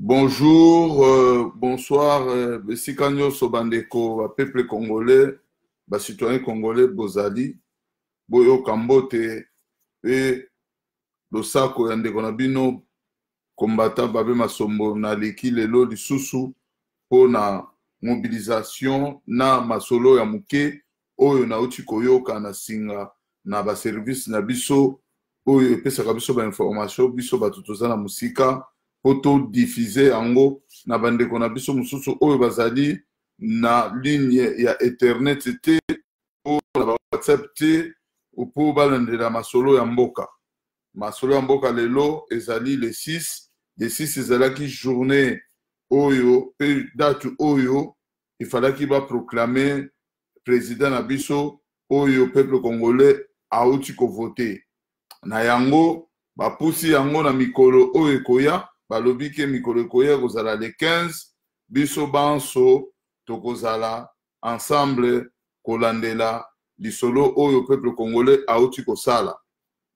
Bonjour, bonsoir, Besikanyo Sobandeko, peuple congolais, citoyen congolais, Bozali, Boyo Kambote, et Losako Yandeko Nabino, combattant Babe Masombo, na leki lelo lisusu, pour na mobilisation, na masolo ya muke, oyo na uti koyoka na singa, na ba service na biso, oyo pesaka biso ba information, biso batutoza na musika, poto diffuser yango na bandeko na biso mususu oyo bazali na ligne ya internet te o na WhatsApp te po balandela masolo ya mboka. Masolo ya mboka lelo ezali le 6 ezalaki journée oyo pe date oyo ifalaki ba proclamer président na biso oyo peuple congolais auti ko voter na yango ba pusi yango na mikolo oyo koya balobi ke mikolo koya kozala le 15 biso banso tokozala ensemble kolandela lisolo oyo peuple congolais auti kosala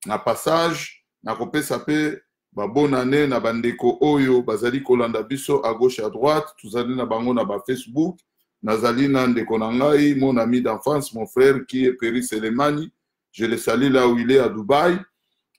na passage na kopesa pe ba bonne année na bandeko oyo bazali kolanda biso à gauche à droite tuzali na bango na ba Facebook nazali na ndeko na ngai mon ami d'enfance mon frère qui est Péri Selemani, je le salue là où il est à Dubaï,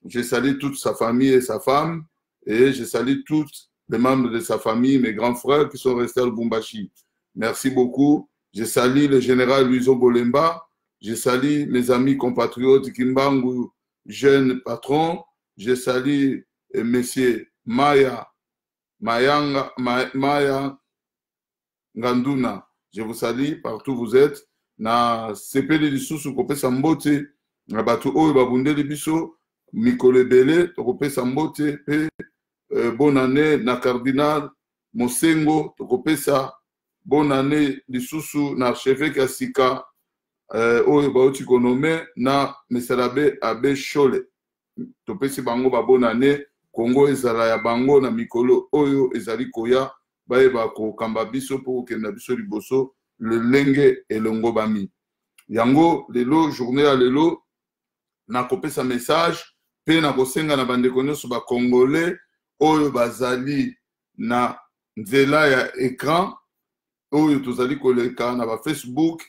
je salue toute sa famille et sa femme. Et je salue tous les membres de sa famille, mes grands frères qui sont restés à Lubumbashi. Merci beaucoup. Je salue le général Luizo Bolemba. Je salue mes amis compatriotes Kimbangu, jeune patron. Je salue monsieur Maya Nganduna. Je vous salue partout où vous êtes. Na sepeli lisusu kopesa mbote na batu oyo babundeli biso mikolo ebele tokopesa mbote pe bonne année na cardinal Mosengo tokopesa bonne année lisusu na archevêque ya sika oyo bauti konome na mesalabe abe Shole topesi bango ba bonne année Congo ezala ya bango na mikolo oyo ezali koya bayeba kokamba biso po kenda biso liboso le lenge elongo bami yango lelo journée ya lelo na kopesa message pe na kosenga na bandeko nyonso ba congolais oyo bazali na nzela ya écran oyo tozali koleka na ba Facebook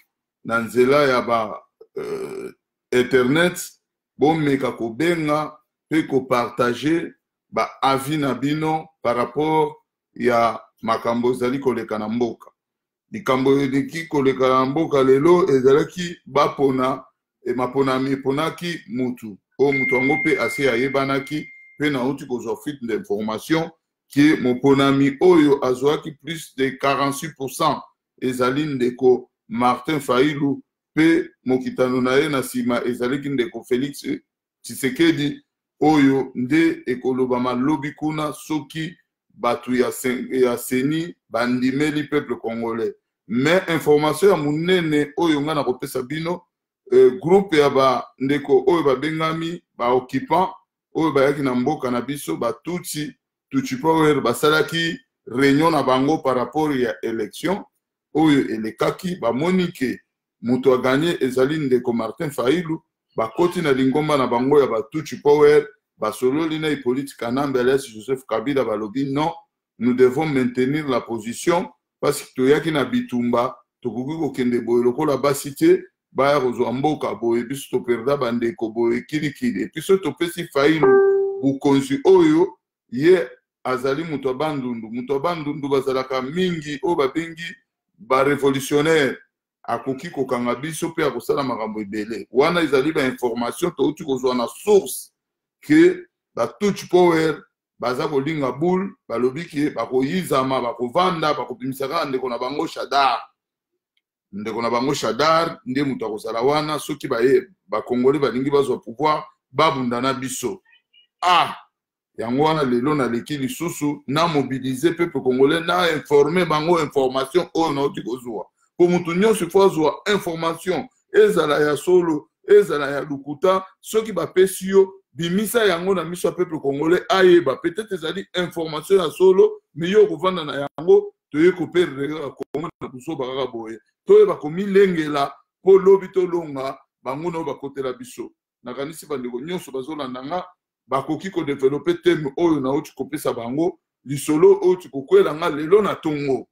na nzela ya ba internet bomeka kobenga pe ko partager ba avis na bino par rapport ya makambo zali koleka na mboka likambo eleki koleka na mboka lelo ezalaki bapona e maponami ponaki mutu o mutu yango pe ase ayebanaki pe na uti kozwa fuite d'information ki moponami oyo azwaki plus de 46% ezali ndeko Martin Fayulu pe mokitano na ye na sima ezalaki ndeko Félix Tshisekedi oyo nde ekoloba malobi kuna soki batu ya seni bandimeli peuple congolais mais information ya munene oyo nga na kopesa bino groupe ya ba ndeko oyo babengami ba occupant oyo bayaki na mboka na biso batuti power basalaki réunion na bango par rapport ya élection oyo elekaki bamoni ke mutu a gagné ezali ndeko Martin Fayulu bakoti na lingomba na bango ya batuti power basololi na Hippolyte Kanambe Joseph Kabila balobi non, nous devons maintenir la position parce que toyaki na bitumba tokoki kokende boye lokola basite baya kozwa mboka boye biso toperda bandeko boye kilikili episo topesi Fayulu bukonzi oyo ye azali mutu abandundu bazalaka mingi oyo babengi ba révolutionnaire akoki kokanga biso pe akosala makambo ebele wana ezali ba information touti kozwa na source ke batuti power baza kolinga boule balobi ke bakoyizama bakovanda bakobimisaka ndeko na bango Shadar ndeko na bango Shadar nde mutu akozala wana soki baye bakongoli balingi bazwa pouvoir babundana biso yango wana lelo na leki lisusu na mobiliser peuple congolais na informer bango information oyo nauti kozwa po mutu nyonso fo azwa information ezala ya solo ezala ya lukuta soki bapesi yo bimisa yango na miso ya peuple congolais ayeba peut-être ezali information ya solo mais yo kovanda na yango toye koperdre Congo na biso bakaka boye toyeba komilengela po lobi tolonga bango na bakotela biso nakanisi bandeko nyonso bazolanda nga bakoki ko développer thème oyo na uti kopesa bango lisolo oyo tikokwela nga lelo na tongo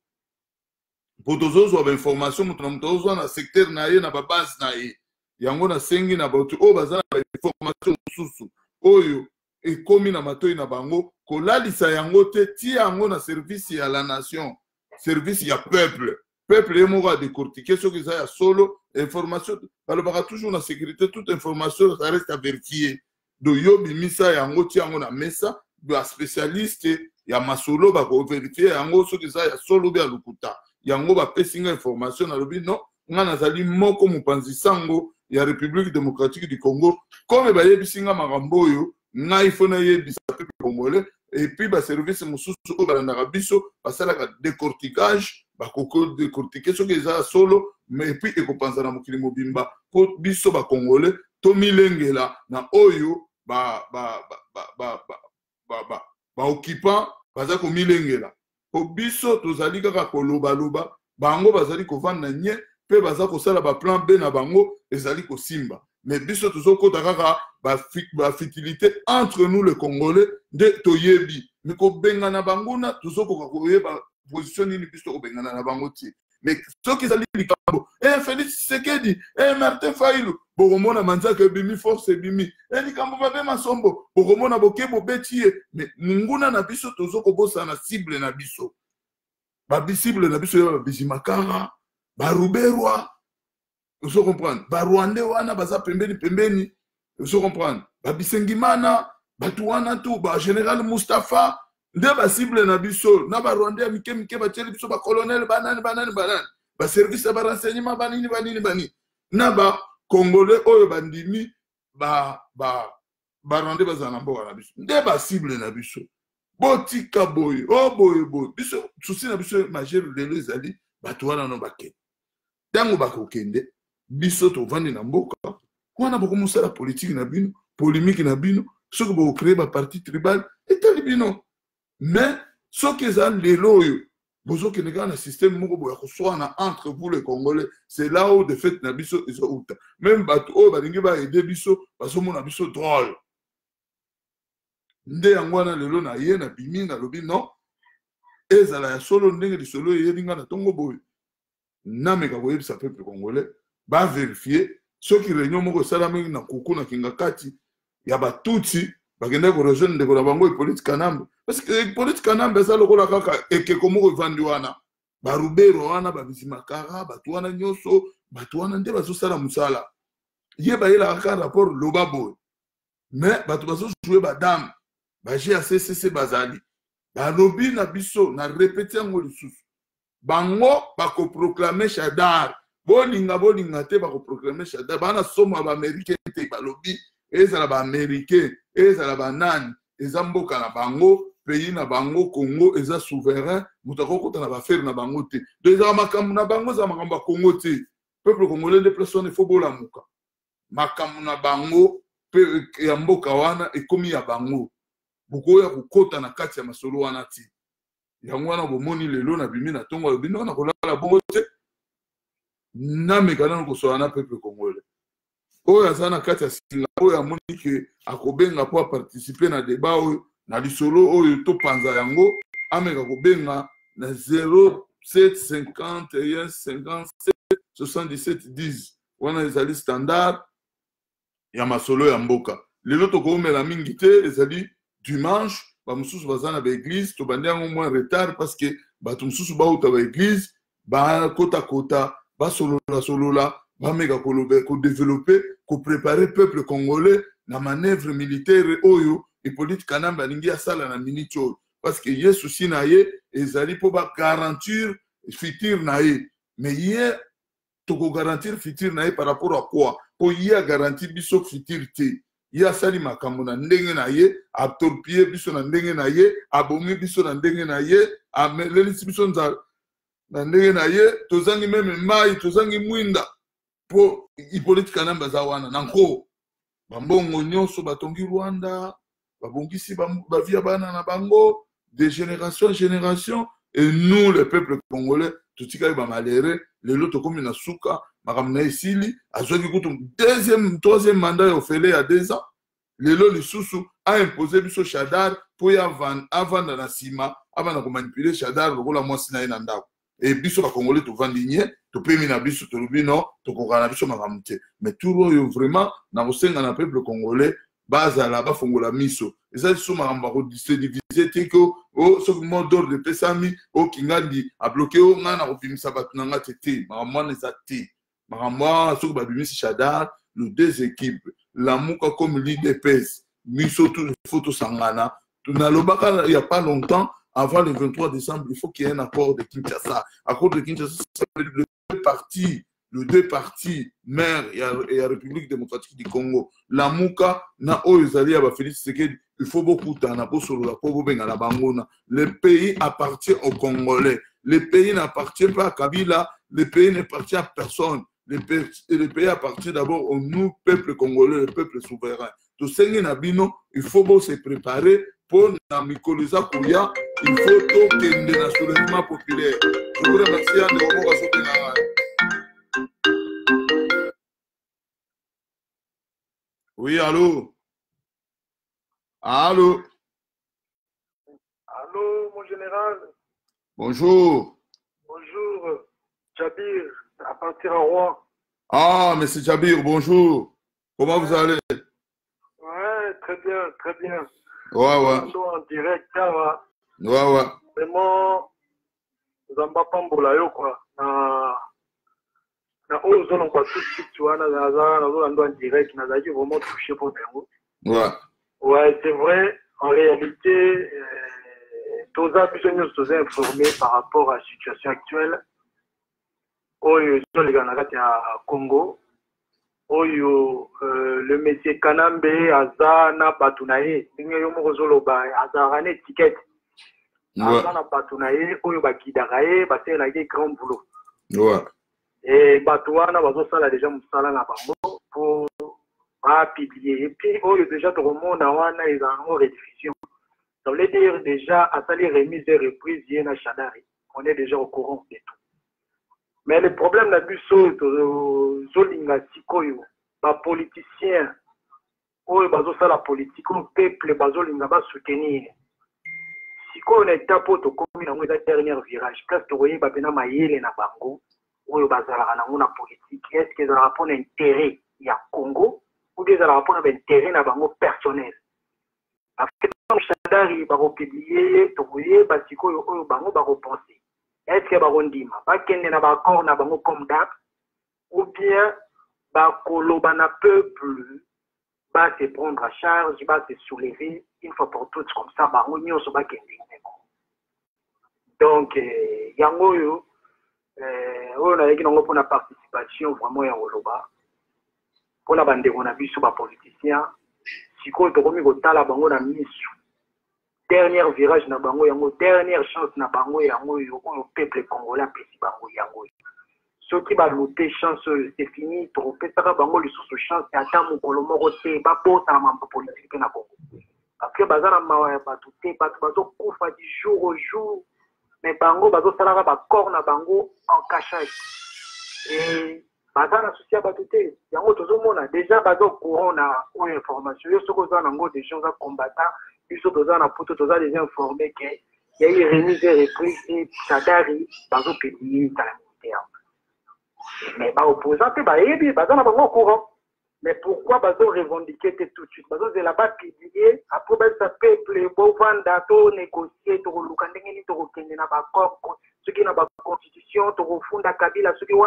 po tozozwa bainformation moto na moto ozwa na secteur na ye na babase na ye yango nasengi na bato oyo baza na bainformation mosusu oyo ekomi na matoi na bango kolalisa yango te tia yango na service ya la nation service ya peuple peuple ye moko adécortiquer soki eza ya solo information balobaka toujours na sécurité toute information ça reste à vérifier do yo bimisa yango tia yango na mesa ba spécialiste ya masolo bakovérifie yango soki eza ya solo bya lukuta yango bapesi nga information nalobi non nga nazali moko mopanzi sango ya République démocratique du Congo comme bayebisi nga makambo oyo ngai fo nayebisa peuple congolais et puis baservice mosusu oyo balandaka biso basalaka décortiquage bakoko décortiquer soki eza ya solo mais puis ekopanza na mokili mobimba po biso bakongolais tomilengela na oyo baoccupant baza komilengela po biso tozali kaka kolobaloba bango bazali kovanda nye mpe baza kosala baplan B na bango ezali kosimba mais biso tozokota kaka bafitilité entre nous les Congolais nde toyebi mais kobengana bango na tozokoka koyeba position nini biso kobengana na bango ti mais soki ezali likambo Félix Tshisekedi Martin Fayulu bokomona manzaka ebimi force ebimi likambo babe masombo bokomona bokebo betie mais munguna na biso tozokobosana cible na biso babisible na biso ya babizimakara baruberwa vous comprenez barwande wana baza pembeni vous comprenez babisengimana batu wana tu ba général Mustafa nde basible na biso na barwande ya mike batieli biso bacolonel banani ba service ya barenseignement banini na ba congolais oyo bandimi barwande baza na mboka na biso nde basible na biso botika boye boye biso souci na biso majeur lelo ezali batu wana no bakende ntango bakokende biso tovandi na mboka wana bokomosala politique na bino polémique na bino soki bokocrée baparti tribal etali bino mais soki eza lelo oyo bozokende kaka na système moko boya koswana entre vous les Congolais c'est là où de fait na biso ezouta même bato oyo balingi baede biso bazomona biso drôle nde yango wana lelo na ye na bimi nalobi non ezala ya solo ndenge lisolo eyebi nga na ntongo boye nameka koyebisa peuple congolais bavérifie soki réunion moko esalami na kuku na kinga kati ya batutsi bakende korejoindre ndeko na bango Hippolyte Kanambe parce que Hippolyte Kanambe eza lokola kaka ekeko moko evandi wana barubero wana babizimakara batu wana nyonso batu wana nde bazosala mosala ye bayelaka kaka rapport loba boye mais batu bazojouer badame GACCC bazali balobi na biso na répété yango lisusu bango bakoproclame Shadar bolinga te bakoproclame Shadar bana somo baaméricain te balobi ezala baaméricain ezala banani eza mboka na bango pays na bango Congo eza souverain moto akokota na bafere na bango te donc ezala makambo na bango eza makambo ya Congo te peuple congolais de personne il faut bolamuka makambo na bango pe ya mboka wana ekomi ya bango bokoya kokota na kati ya masolo wana ti yango wana bomoni lelo na bimi na ntongo alobi na kolala bongo te nameka nano kosola na peuple congolais oyo aza na kati ya singa oyo amoni ke akobenga po aparticipe na débat oyo na lisolo oyo topanza yango ameka kobenga na 0751 57 77 10 wana ezali standard ya masolo ya mboka lelo tokomela mingi te ezali dimanche bamususu baza na baeglise tobandi yango moins retard parce que bato mususu bauta baeglise bakota basolola bameka kodévelopper kopréparer peuple congolais na manœuvre militaire oyo Hippolyte Kanambe alingi asala na minute oyo parce que ye souci na ye ezali po bagarantir futur na ye mais ye tokogarantir futur na ye par rapport à quoi po ye agarantir biso futur te ye asali makambo na ndenge na ye atorpille biso na ndenge na ye abomi biso na ndenge na ye amelelisi biso na ndenge na ye tozangi meme mai tozangi mwinda po Hippolyte Kanambe aza wana na nko bambongo nyonso batongi Rwanda babongisi bavia bana na bango de génération en génération et nous le peuple congolais totikali bamalere lelo tokomi na suka makambo na esili azwaki kutu troisième mandat ya ofele ya 2 ans lelo lisusu a imposé biso Shadar pour ya vendre na sima avant de manipuler Shadar lokola mwasi na ye na ndako et biso ba congolais to vandinye to pemi na biso to lubino to kokana biso makamute mais tout oyo vraiment na kosenga na peuple congolais bazala bafongola miso eza biso makambo ko diviser tiko o so mot d'ordre de pesami o kingandi a bloqué o ngana ko bimisa batu na ngati makambo na za ti makambo so ba bimisi Shadar nos deux équipes la muka comme l'IDPS miso tout photo sangana tu na lobaka il y a pas longtemps avant le 23 décembre il faut qu'il y ait un accord de Kinshasa. Accord de Kinshasa, c'est le deux partis maire et la République démocratique du Congo. La Mouka, na Oezali, Félix Tshisekedi, il faut beaucoup de le pays appartient aux Congolais. Le pays n'appartient pas à Kabila, le pays n'appartient à personne. Le pays appartient d'abord au nous, peuple congolais, le peuple souverain. Tout ce il faut se préparer pour Namikoliza Kouya, il faut que le nationalisme populaire. Je vous remercie. Oui, allô? Allô? Allô, mon général. Bonjour. Bonjour, Jabir, à partir à Rouen. Ah, monsieur Jabir, bonjour. Comment vous allez? Ouais, très bien, très bien. Ouais. En direct, là, ouais. Vraiment, nous n'avons pas pambola yo quoi. Na eux on pas tout de suite tu vois, en direct, nous avons vraiment touché pour nous. Ouais. Ouais, c'est vrai. En réalité, tous nous sommes informés par rapport à la situation actuelle. Oyo les Canadiens à Congo. Oyo le métier Kanambe Azana Batunaye. N'ingo mozolo ba Azarane étiquette. Azana Batunaye. Oyo bakidaraye, basé la grand boulot. Ouais. Et Batouana bazo sala déjà musala na bango pour publier. Et puis oyo déjà tout le monde a wana ils ont rediffusion. Ça veut dire déjà à sali remise et reprise yena Shadari. On est déjà au courant de tout. Mais le problème là, c'est que Zolinga Sikoyo, les politiciens, la politique, le peuple, Zolinga va soutenir. Sikoyo n'est pas pour comme dans le dernier virage. Parce que vous voyez, il y a Maïle et Bango, où il y a la politique. Est-ce que ça a un intérêt il y a Congo ou bien ça a un intérêt dans Bango personnel? Après, Shadari va publier, vous voyez, Sikoyo, Bango va repenser. Est-ce que Barondima, Bakende na bakor na bango comme d'hab, ou bien Bakoloba na peuple va se prendre à charge, va se soulever une fois pour toutes comme ça, Baronio so Bakende. Donc, yango yo, on a eu une participation vraiment en Oloba. On a bandé on a vu sur les politiciens, si quoi tu remis au tala bango na mission. Dernier virage na bango yango, dernière chance na bango yango yo le peuple congolais pesi bango yango. Ceux qui va lutter chance c'est fini, trop pesaka bango le sous chance ata mokolo moko te ba bota mambo politique na Congo. Après bazana mawa ba tuté ba bazo kufa du jour au jour, mais bango bazo salaka ba corps na bango en cachage. Et bazana souci ba tuté yango tozo mona déjà bazo courant na information yo soko za nango des gens à combattant. Ils sont dans la photo, tous les informés qu'il y a eu remise et reprise et Shadari, dans le pays militaire. Mais les opposants, ils sont au courant. Mais pourquoi ils ont revendiqué tout de suite? Ils ont là-bas publié, après ça peuple, ils vont négocier, ils vont ceux qui n'ont pas de constitution, ils vont fonder Kabila, ceux qui ont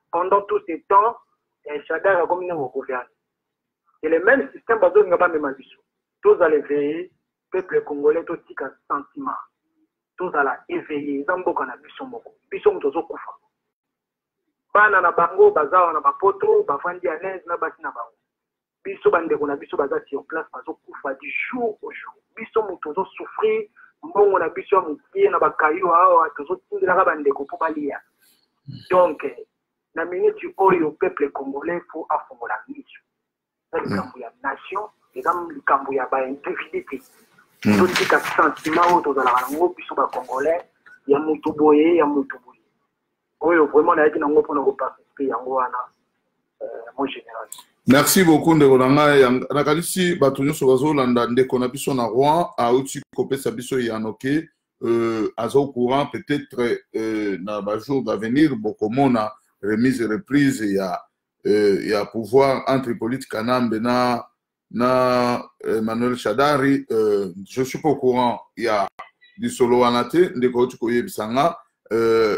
pendant tout ce temps, Shadari a commis au gouvernement. C'est le même système, ils n'ont pas même avis. Tous à l'éveiller, peuple congolais, tous un sentiment. Tous à la éveiller. Zambo kana biso moko. Biso mtozo kufa. Bana na bango, bazawa na bapoto, bafandi à l'aise na basi na bango. Biso bande kuna biso baza sur place, bazo kufa du jour au jour. Biso mtozo souffrir, mbongo na biso mukie na bakayo awa, tozo tindela bande ko po balia. Donc, na minute oyo peuple congolais faut afongola mission. C'est le camp ya nation. Et comme le Cambouya a une divinité, tout ce qui a sentiment autour de la langue, puis sur le Congolais, il y a Moutouboye, il y a Moutouboye. Oui, vraiment, on a dit qu'on a participer à mon général. Merci beaucoup de Rolanga. Nakalisi batunyo sobazo landa ndeko na biso na Rouen a uti kopesa biso yanoke azo courant peut-être na ba jour d'avenir bokomona remise et reprise ya pouvoir entre politique Kanambe na Emmanuel Shadari. Je suis pas au courant ya du solo anate ndeko uti koyebisanga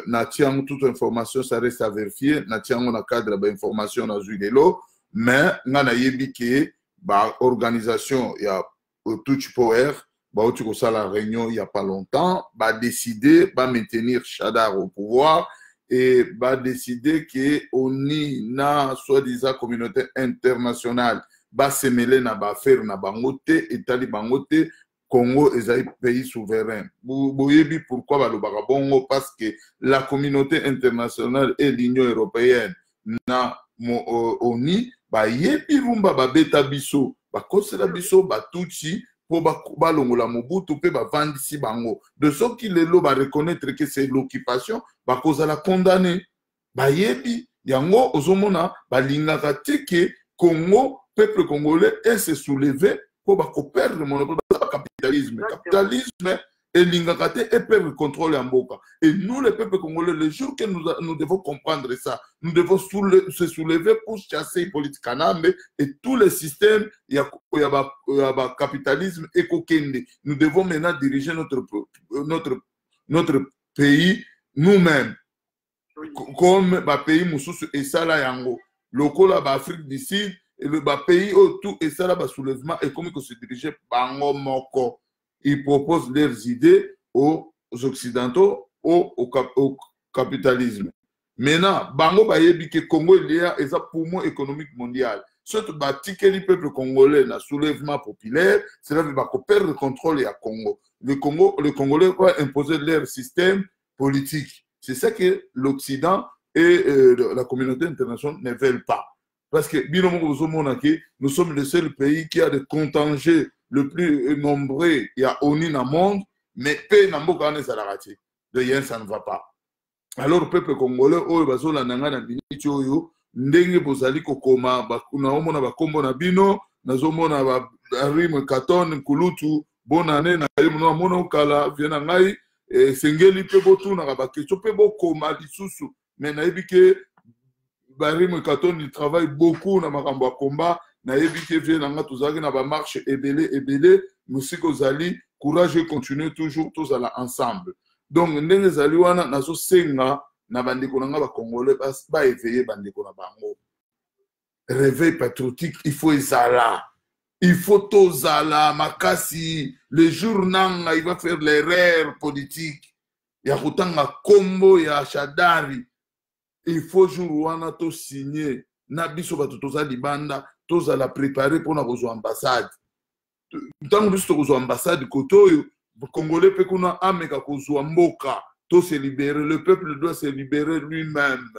na tiango toute information ça reste à vérifier na tiango na cadre ba information na zuidelo. Mais ngana yebi ke ba organisation ya Tutsi Power ba oti ko sala réunion il y a pas longtemps ba décider ba maintenir Shadar au pouvoir et ba décider que oni na soi-disant communauté internationale ba se mêler na ba faire na bangote etali bangote Congo est un pays souverain. Vous yebi pourquoi ba lo bongo parce que la communauté internationale et l'Union européenne na oni ba yebi rumba ba beta biso ba kosela biso ba tutsi po ba longola Mobutu pe ba vandisi bango de ce qui lelo ba reconnaître que c'est l'occupation ba kozala condamné ba yebi yango ozomona ba lingaka teke Congo peuple congolais est se soulever po ba ko perdre monopole ba capitalisme et l'ingakate et perdre le contrôle en boca. Et nous, les peuples congolais, le jour que nous devons comprendre ça, nous devons se soulever pour chasser les politiques Kanambe et tous les systèmes, il y a capitalisme et kokende. Nous devons maintenant diriger notre pays nous-mêmes. Comme le pays Moussous et Sala Yango. Le Afrique du Sud et le pays autour et Sala soulèvement et comme il se dirigeait Bango Moko. Ils proposent leurs idées aux Occidentaux, au capitalisme. Maintenant, Bango Bayebi que Congo il y a un poumon économique mondial. Surtout que le peuple congolais na soulèvement populaire, cela va perdre le contrôle à Congo. Les Congolais vont imposer leur système politique. C'est ça que l'Occident et la communauté internationale ne veulent pas. Parce que nous sommes le seul pays qui a des contingents le plus nombreux, il y a ONU dans le monde, mais paix n'a pas gagné ça la raté. De rien, ça ne va pas. Alors, le peuple congolais, oh, bazo la nanga na binitio yo, ndenge bozali kokoma, bakuna omona bakombo na bino, nazomona ba rime katon kulutu, bonne année na yimona mona kala, viena ngai, sengeli pe botu na ba question pe bokoma lisusu, mais na yebike Barim Katon il travaille beaucoup dans makambo combat na yebike vient na tozaki na ba marche ebele musiko zali courage continuer toujours tous à ensemble donc ndenge zali wana nazo senga na bandeko na ba congolais ba éveiller bandeko na bango réveil patriotique il faut ezala il faut tozala makasi le jour nanga il va faire l'erreur politique ya kutanga kombo ya Shadari. Il faut jour wana to signer na biso bato toza libanda toza la préparer pour na rezo ambassade tant biso rezo ambassade koto congolais pe kuna ameka kozwa mboka to se libérer le peuple doit se libérer lui-même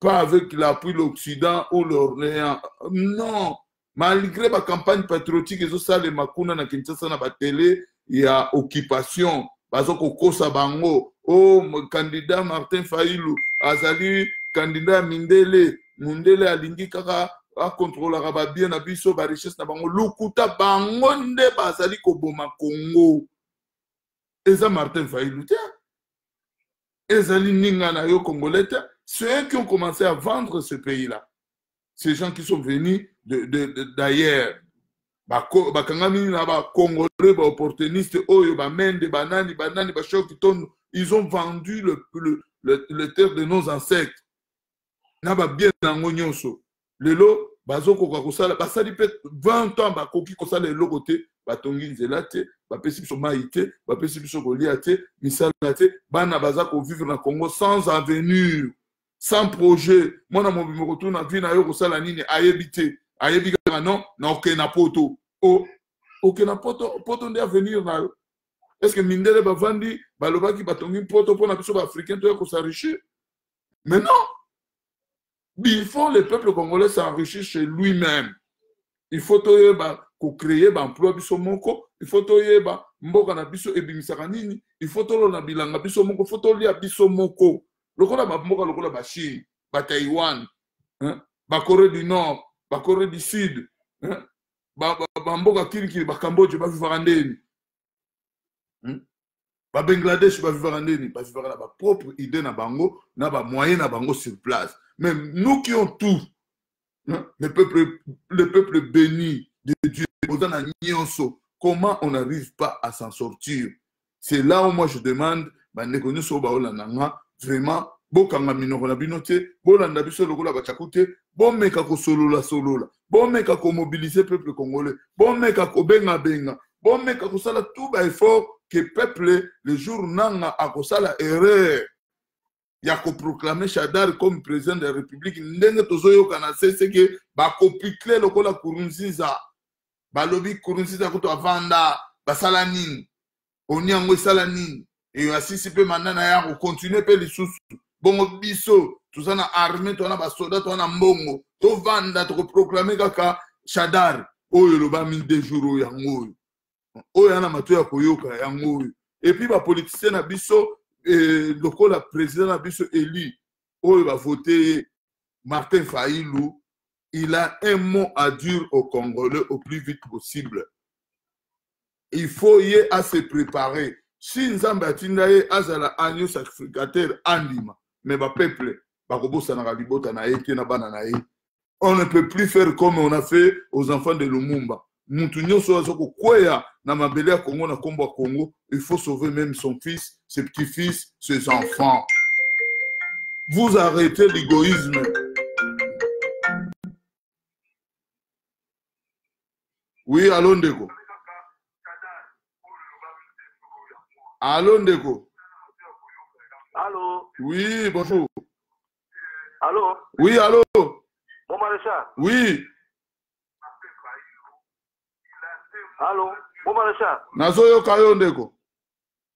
pas avec l'appui de l'Occident ou l'Orient non malgré la campagne patriotique ezo sale makuna na Kinshasa na ba télé il y a occupation bazoko kosa bango oh candidat Martin Fayulu azali candidat Mindele alingi kaka a contrôler ba bien na biso ba richesse na bango lukuta bango nde bazali ko boma Congo eza Martin Fayulu ezali ninga na yo congolais ceux qui ont commencé à vendre ce pays là ces gens qui sont venus d'ailleurs bakangami na ba congolais ba opportunistes oyo ba mende banani ba chokiton ils ont vendu le terre de nos ancêtres na ba bien nango nyonso lelo bazoko ka kosala basali pe 20 ans bakoki kosala lelo côté batongi nzela te bapesi biso mai te bapesi biso kolia te misala te bana bazako vivre na Congo sans avenir sans projet mona mobimbo kotuna vi na yo kosala nini ayebite ayebi kaka non na okena poto okena poto nde avenir na yo est-ce que mindele bavandi balobaki batongi poto pona biso ba africain to ko s'enrichir mais non il faut le peuple congolais s'enrichir chez lui-même il faut toyeba ko créer ba emploi biso moko il faut toyeba mboka na biso ebimisaka nini il faut tolona bilanga biso moko il faut tolia biso moko lokola ba mboka lokola ba Chine ba Taïwan ba Corée du Nord ba Corée du Sud, ba mboka kilikili ba Cambodge ba vivaka ndeni. Ba Bangladesh ba vivaka ndeni, ba vivaka na ba propre idée na bango, na ba moyen na bango sur place. Mais nous qui ont tout, le peuple béni de Dieu, comment on n'arrive pas à s'en sortir? C'est là où moi je demande, vraiment, bokanga minoko na binote, bolanda biso lokola bachakute, bomeka ko solola, bomeka ko mobiliser peuple congolais, bomeka ko benga, bomeka ko sala tout ba effort que peuple le jour nanga akosala erreur. Ya ko proclamer Chadar comme président de la République, ndenge tozoyo kana c'est que ba kopikle lokola Kurunziza, ba lobby Kurunziza ko to avanda, ba salanine, onyango salanine, et asisi pe manana ya ko continuer pe lisusu. Bongo biso, tout ça na armée, to na ba soldat, to na mbongo, to vanda to proclamer kaka Chadar, oyo loba min de jour yango. Oyo na mato ya koyoka yango. Et puis ba politicien na biso le président Nabiso élu, où il va voter Martin Faïlou, il a un mot à dire aux Congolais au plus vite possible. Il faut y à se préparer. Si nous avons bâti azala agneau sacrificateur anima, mais le peuple, on ne peut plus faire comme on a fait aux enfants de Lumumba. Il faut sauver même son fils, ses petits-fils, ses enfants. Vous arrêtez l'égoïsme. Oui, allô Ndeko. Allô Ndeko. Allô. Oui, bonjour. Allô. Oui, allô. Mon maréchal. Oui. Allô. Mon maréchal. Nazoyo Kayo Ndeko.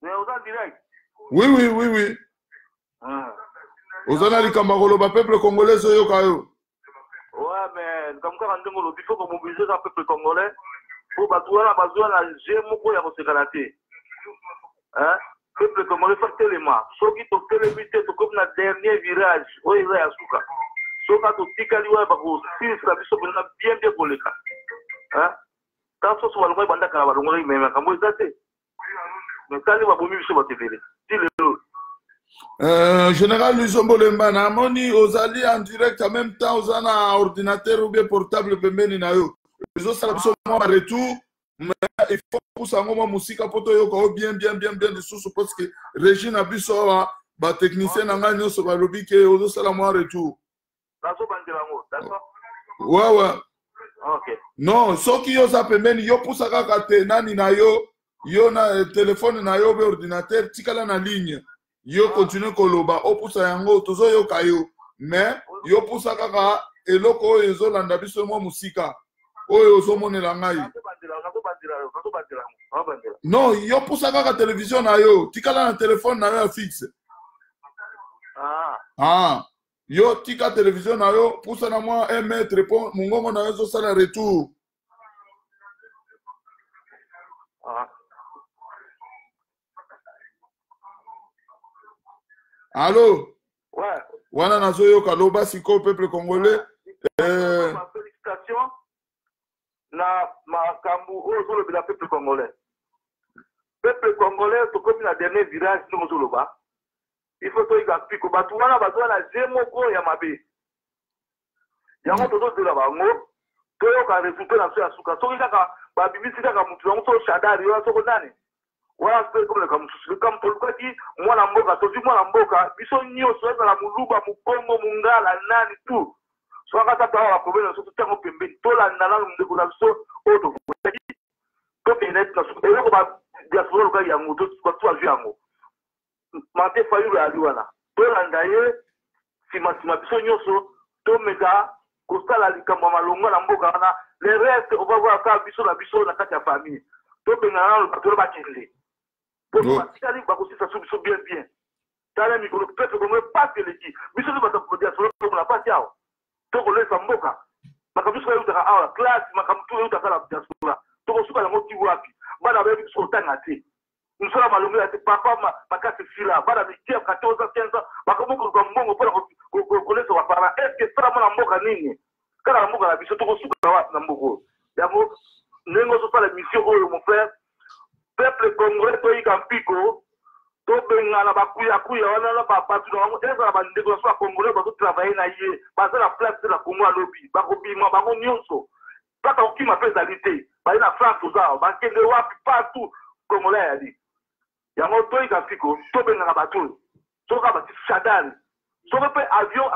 Mais on est en direct. Oui, oui, oui, oui. Ozana likamagolo ba peuple congolais Zoyo Kayo. Ouais, mais comme quand on dit il faut qu'on mobilise le peuple congolais pour battre la besoin la gémoko ya kosekalate. Hein? Peuple congolais fait tellement. Ceux qui ont télévisé tout comme le dernier virage, oh il est à souka. Ceux qui ont tikali ouais ba ko si ça biso bien bien koleka. Hein? Quand ce soit le roi banda kana balongo mais kambo ezate. Mais quand il va bomi biso ba tevele. Général Luzombo Lembana, Moni, Ozali en direct en même temps, aux un ordinateur ou bien portable, Bemeni Nayo. Les autres, ça a retour, mais il faut que ça soit musique pour toi, bien de sous parce que Régine a bu ça, bah technicien n'a pas sur le lobby que aux autres, ça a retour. Ouais. Ok. Non, ce qui est ça, Bemeni, yo pour ça, quand nani Nayo, yo na téléphone Nayo, ordinateur, tikala na ligne. Yo continue koloba opusa yango tozo yo kayo mais yo pusa kaka eloko ezo landa biso mo musika oyo ozo monela ngai non yo pusa kaka télévision na yo tikala na téléphone na yo fixe yo tika télévision na yo pusa na moi 1 mètre po mungongo na yo zo sala retour Allô? Ouais. Wana nazoyo kaloba siko peuple congolais. Félicitations. Na makambu ozo le peuple congolais. Peuple congolais to comme la dernière virage nous ozo loba. Il faut to igapi ko batu wana bazwa la zemoko ya mabe. Yango tozo de la bango. To yo ka résultat na so ya suka. So kaka ba bibisi kaka mutu yango so shadari yo so ko nani. Voilà ce que comme pourquoi dit moi la mboka to dit moi la mboka biso nyoso eza la muluba mukongo mungala nani tout soit kata ta la problème surtout tango pembe to la nana ndeko na biso oto to kenet na so elo ba diaspora ka ya muto kwa to azu yango mate fayu ya liwana to la ndaye sima biso nyoso to meka kostala likambo malongo na mboka na le reste on va voir ça biso na kati ya famille to bengana lo to ba kende pour passer ba ko sisa so bien tala mi ko peut ko pas que les qui biso ba ko dia so ko na pas yao to ko le samboka makabiso ya utaka awa class makamtu ya utaka la diaspora to ko suka la moti wapi bana ba biso tanga te msala malongo ya papa makasi fila bana mi 14 15 makamoko ko mbongo pour ko le so wa para est que ça mona mboka nini kala mboka na biso tokosuka na mboko yango ndenge ozosala mission oyo mon frère peuple congolais toyika mpiko tobengana bakuyakuya wana na bato na bango ezala bandeko na so ya congolais bazotravaille na ye baza na place te na kongo alobi bakobima bango nyonso kaka kokima mpe ezali te baye na france oza bakende wapi partout congolais yali yango toyika mpiko tobengana bato oyo soka bati shadal soki mpe avion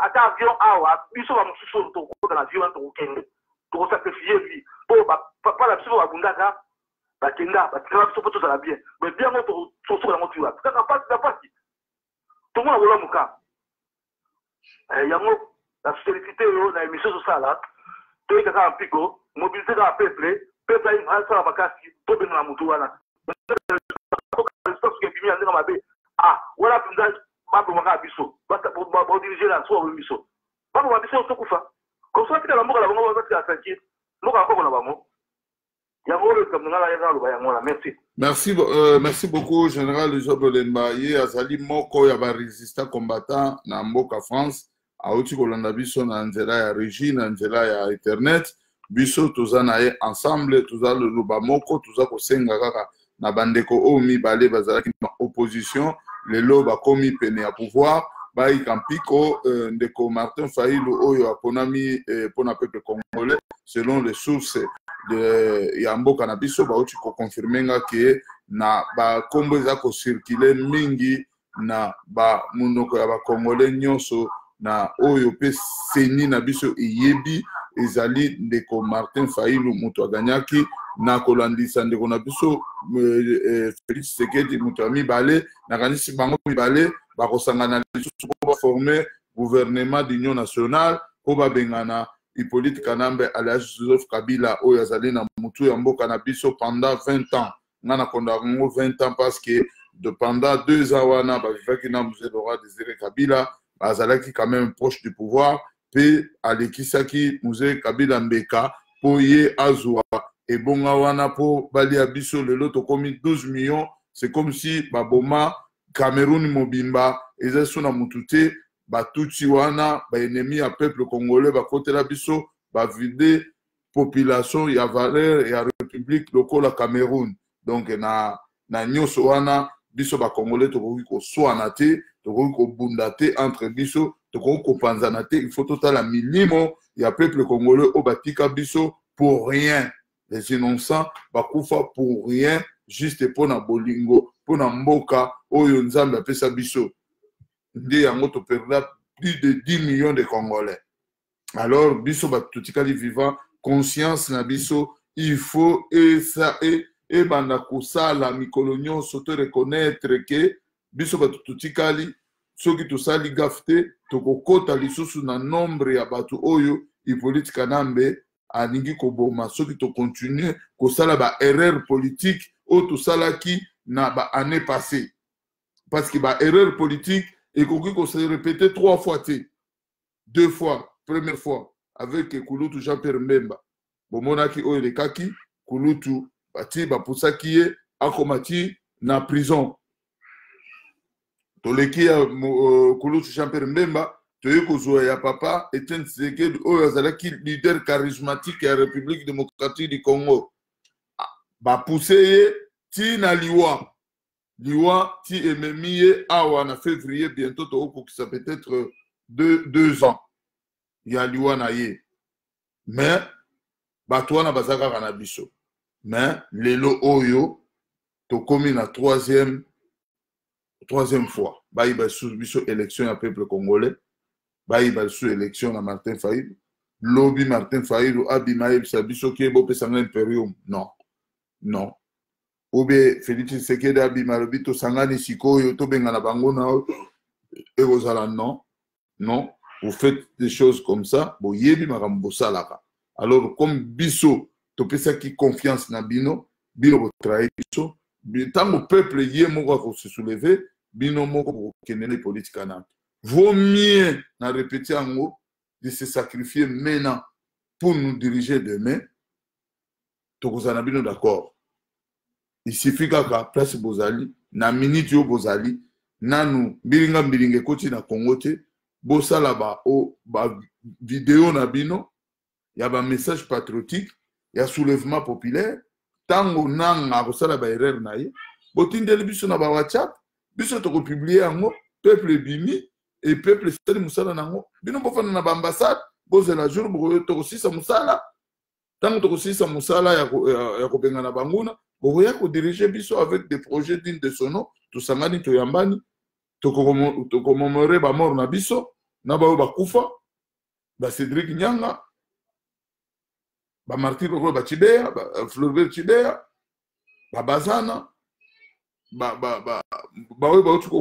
ata avion awa biso bamosusu oyo tokokota na avion wana tokokende tokosakrifie vi mpo pala biso babundaka bakenda batikala biso mpo tozala bien mais bien ngo tosoka yango tuya kaka pasi na pasi tomona bolamuka yango na solicité oyo na émission ezosala toyika kaka mpiko mobilité kaka peuple asala makasi tobengana motu wana ebimi ya ndenge mabe wana mpenza babomaka biso badirige na so baboma biso baboma biso tokufa kosoa tika na mboka na bango batika tranquille mboka na koko na bango yango oyo kamnanga ya loba yango na merci beaucoup général Job Olemba ye azali moko ya ba résistant combattant na mboka France auti kolanda biso na nzela ya régie na nzela ya internet biso toza na ye ensemble toza loba moko toza kosenga kaka na bandeko oyo mibale bazalaki na opposition lelo bakomi pene ya pouvoir bayika mpiko ndeko Martin Fayulu oyo aponami pona peuple congolais selon les sources de ya mboka na biso bauti koconfirme nga ke na bakombo eza kocircule mingi na bamunoko ya bakongolais nyonso na oyo pe seni na biso eyebi ezali ndeko Martin Fayulu moto aganyaki na kolandisa ndeko na biso Félix Tshisekedi moto ya mibale nakanisi bango mibale bakosangana lisusu po baforme gouvernement d'union nationale po babengana Hippolyte Kanambe alias Joseph Kabila oyo azali na mutu ya mboka na biso pendant 20 ans nga na konda ngo 20 ans parce que pendant 2 ans wana bavivaki na Mzee Laurent Désiré Kabila bazalaki quand même proche du pouvoir pe alekisaki Mzee Kabila mbeka po ye azwa ebonga wana po balia biso lelo tokomi 12 millions c'est comme si baboma Cameroun mobimba eza sona mutute batuti wana ba ennemi ya peuple congolais bakotela biso ba vide population ya valeur ya république lokola Cameroun donc na nyonso wana biso ba congolais tokoki ko swana te tokoki ko bunda te entre biso tokoki ko panzana te il faut totala minimo ya peuple congolais o batika biso pour rien les innocents bakufa pour rien juste pona bolingo pona mboka oyo nzambe apesa biso nde yango to perdra plus de 10 millions de Congolais. Alors biso batutikali vivant conscience na biso il faut et ça et banda kusala mikolo nyonso to reconnaître que biso batutikali soki tosali gafte tokokota lisusu na nombre ya batu oyo Hippolyte Kanambe alingi koboma soki to continuer kosala ba erreur politique o tosalaki na ba année passée parce que ba erreur politique et qu'on s'est répété 3 fois, 2 fois, première fois, avec Kouloutou Jean-Pierre Mbemba. Bomonaki oyo lekaki, Kouloutou bati bapusaki ye akomati na prison. Toleki ya Kouloutou Jean-Pierre Mbemba, toyeko zoya ya papa Etienne Tshisekedi oyo azalaki leader charismatique ya République démocratique du Congo. Bapuse ye ti na liwa. Liwa ti ememiye awa en février bientôt qui ça peut-être 2 ans. Il y a liwa na ye. Mais batouana bazaka kanabiso. Mais lelo oyo to komi na troisième fois. Baïba sous biso élection ya peuple congolais. Baïba sous élection na Martin Fayulu. Lobby Martin Fayulu abimaïb sa biso ki bo pesanga imperium. Non. Non. Obe Félix Tshisekedi abimalobi to sangani sikoyo to bengana bango na ekozala non vous faites des choses comme ça bo yebi makambo salaka alors comme biso to pesa ki confiance na bino bo trahi biso tango peuple yé moko ko se soulever bino moko ko kenene politique na vaut mieux na répéter ango de se sacrifier maintenant pour nous diriger demain to kozana bino d'accord. Il suffit qu'à place bozali na minute yo bozali nanu bilinga koti na Congo te bosala ba vidéo na bino il y a un message patriotique, il y a un soulèvement populaire. Tant qu'on a un erreur, botindeli biso na ba WhatsApp, biso to publier yango, peuple bimi et peuple sali musala nango. Bino bofana na ba ambassade, boze la jour bo to kosisa musala. Tant to kosisa musala ya ko benga na banguna, bo ya ko diriger biso avec des projets dignes de son nom, to sangani to yambani, to commémorer ba mort na biso, na ba kufa, ba Cédric Nyanga, ba Martin Roko ba Chidea, ba Floribert Chidea, ba Bazana, ba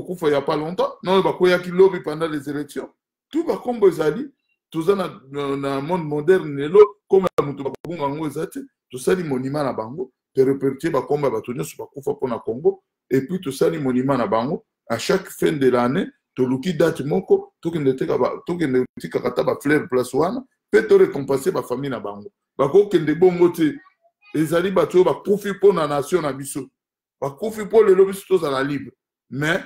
kufa il y a pas longtemps, non ba koya ki lobby pendant les élections. Tout ba kombo ezali, tout ça na monde moderne nelo comme mutu ba kunga ngo ezati, tout ça li monument na bango, te répertorier ba komba ba tonyo su ba kufa pona Congo et puis tout ça li monument na bango à chaque fin de l'année. To luki date moko to kende tika kata ba fleur place wana pe to récompenser ba famille na bango bako kende bongo te ezali bato ba kufi po na nation na biso ba kufi po le lobi to za la libre mais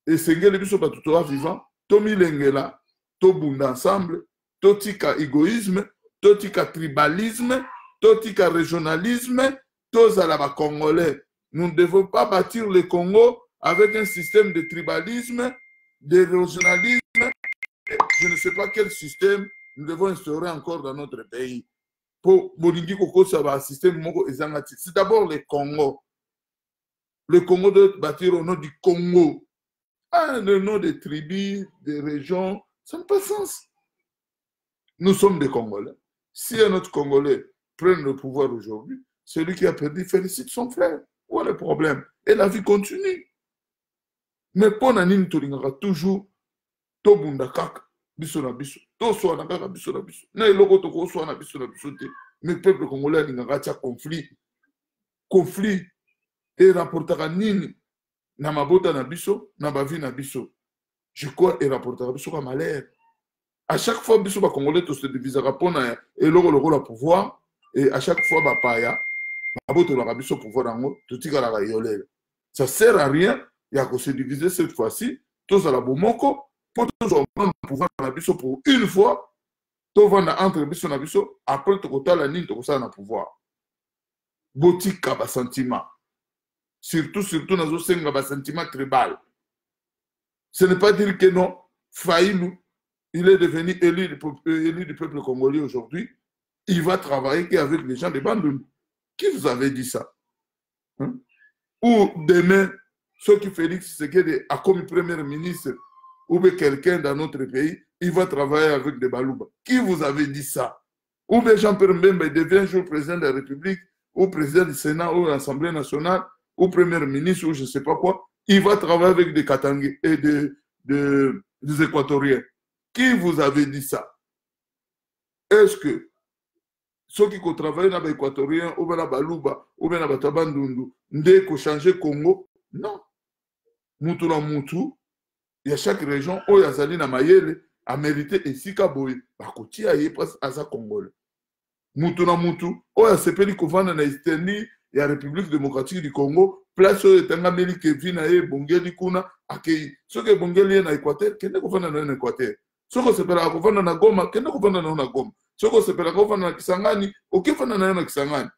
esengeli biso bato to vivant to milengela to bunda ensemble to tika égoïsme to tika tribalisme to tika régionalisme to za la ba congolais. Nous ne devons pas bâtir le Congo avec un système de tribalisme, de régionalisme, je ne sais pas quel système nous devons instaurer encore dans notre pays. Pour Bolingi Koko, ça va un système moko ezangati. C'est d'abord le Congo. Le Congo doit bâtir au nom du Congo. Ah, le nom des tribus, des régions, ça n'a pas de sens. Nous sommes des Congolais. Si un autre Congolais prend le pouvoir aujourd'hui, celui qui a perdu félicite son frère. Où est le problème? Et la vie continue. Mais pour nanini tolingaka toujours to bunda kaka biso na biso to so na kaka biso na biso na eloko to ko so na biso te. Mais peuple congolais alingaka tia conflit et rapportaka nini na mabota na biso na bavi na biso. Je crois et rapportaka biso ka malheur. À chaque fois biso ba congolais to se divisaka pona eloko lokola pouvoir et à chaque fois ba paya baboto la biso pouvoir nango to tikala ka yolele. Ça sert à rien. Il y a que se diviser cette fois-ci, tous à la Bomoko, pour tous prendre le pouvoir dans la biso pour une fois, tous vont entre biso na biso, après tout côté la ligne, tout ça na pouvoir. Botika ba sentiment. Surtout dans un sentiment tribal. Ce n'est pas dire que non, Faïlou, il est devenu élu du peuple congolais aujourd'hui, il va travailler qu'avec les gens de Bandung. Qui vous avait dit ça? Hein? Ou demain, ceux qui Félix Tshisekedi a comme premier ministre ou bien quelqu'un dans notre pays, il va travailler avec des Balouba. Qui vous avait dit ça? Ou bien Jean-Pierre Mbemba devient un jour président de la République, ou président du Sénat, ou de l'Assemblée nationale, ou premier ministre, ou je ne sais pas quoi. Il va travailler avec des Katangais et des Équatoriens. Qui vous avait dit ça? Est-ce que ceux qui travaillent dans les Équatoriens, ou bien dans Balouba, ou bien dans Tabandundu, ne changer Congo? Non. Moutou na moutou, il y a chaque région où il y a Zali na Mayele a mérité ici Kaboy. Bakoti a yé pas à sa Congolais. Moutou na moutou, où il y a Sepeli Kovana na Easteni, il y a République démocratique du Congo, place où il y a Tangameli Kevin na Bongeli Kuna, Akei. Ce que Bongeli na Équateur, qu'est-ce que Kovana na Équateur? Ce que c'est la Kovana na Goma, qu'est-ce que Kovana na Goma? Ce que c'est la Kovana na Kisangani, ok Kovana na Kisangani.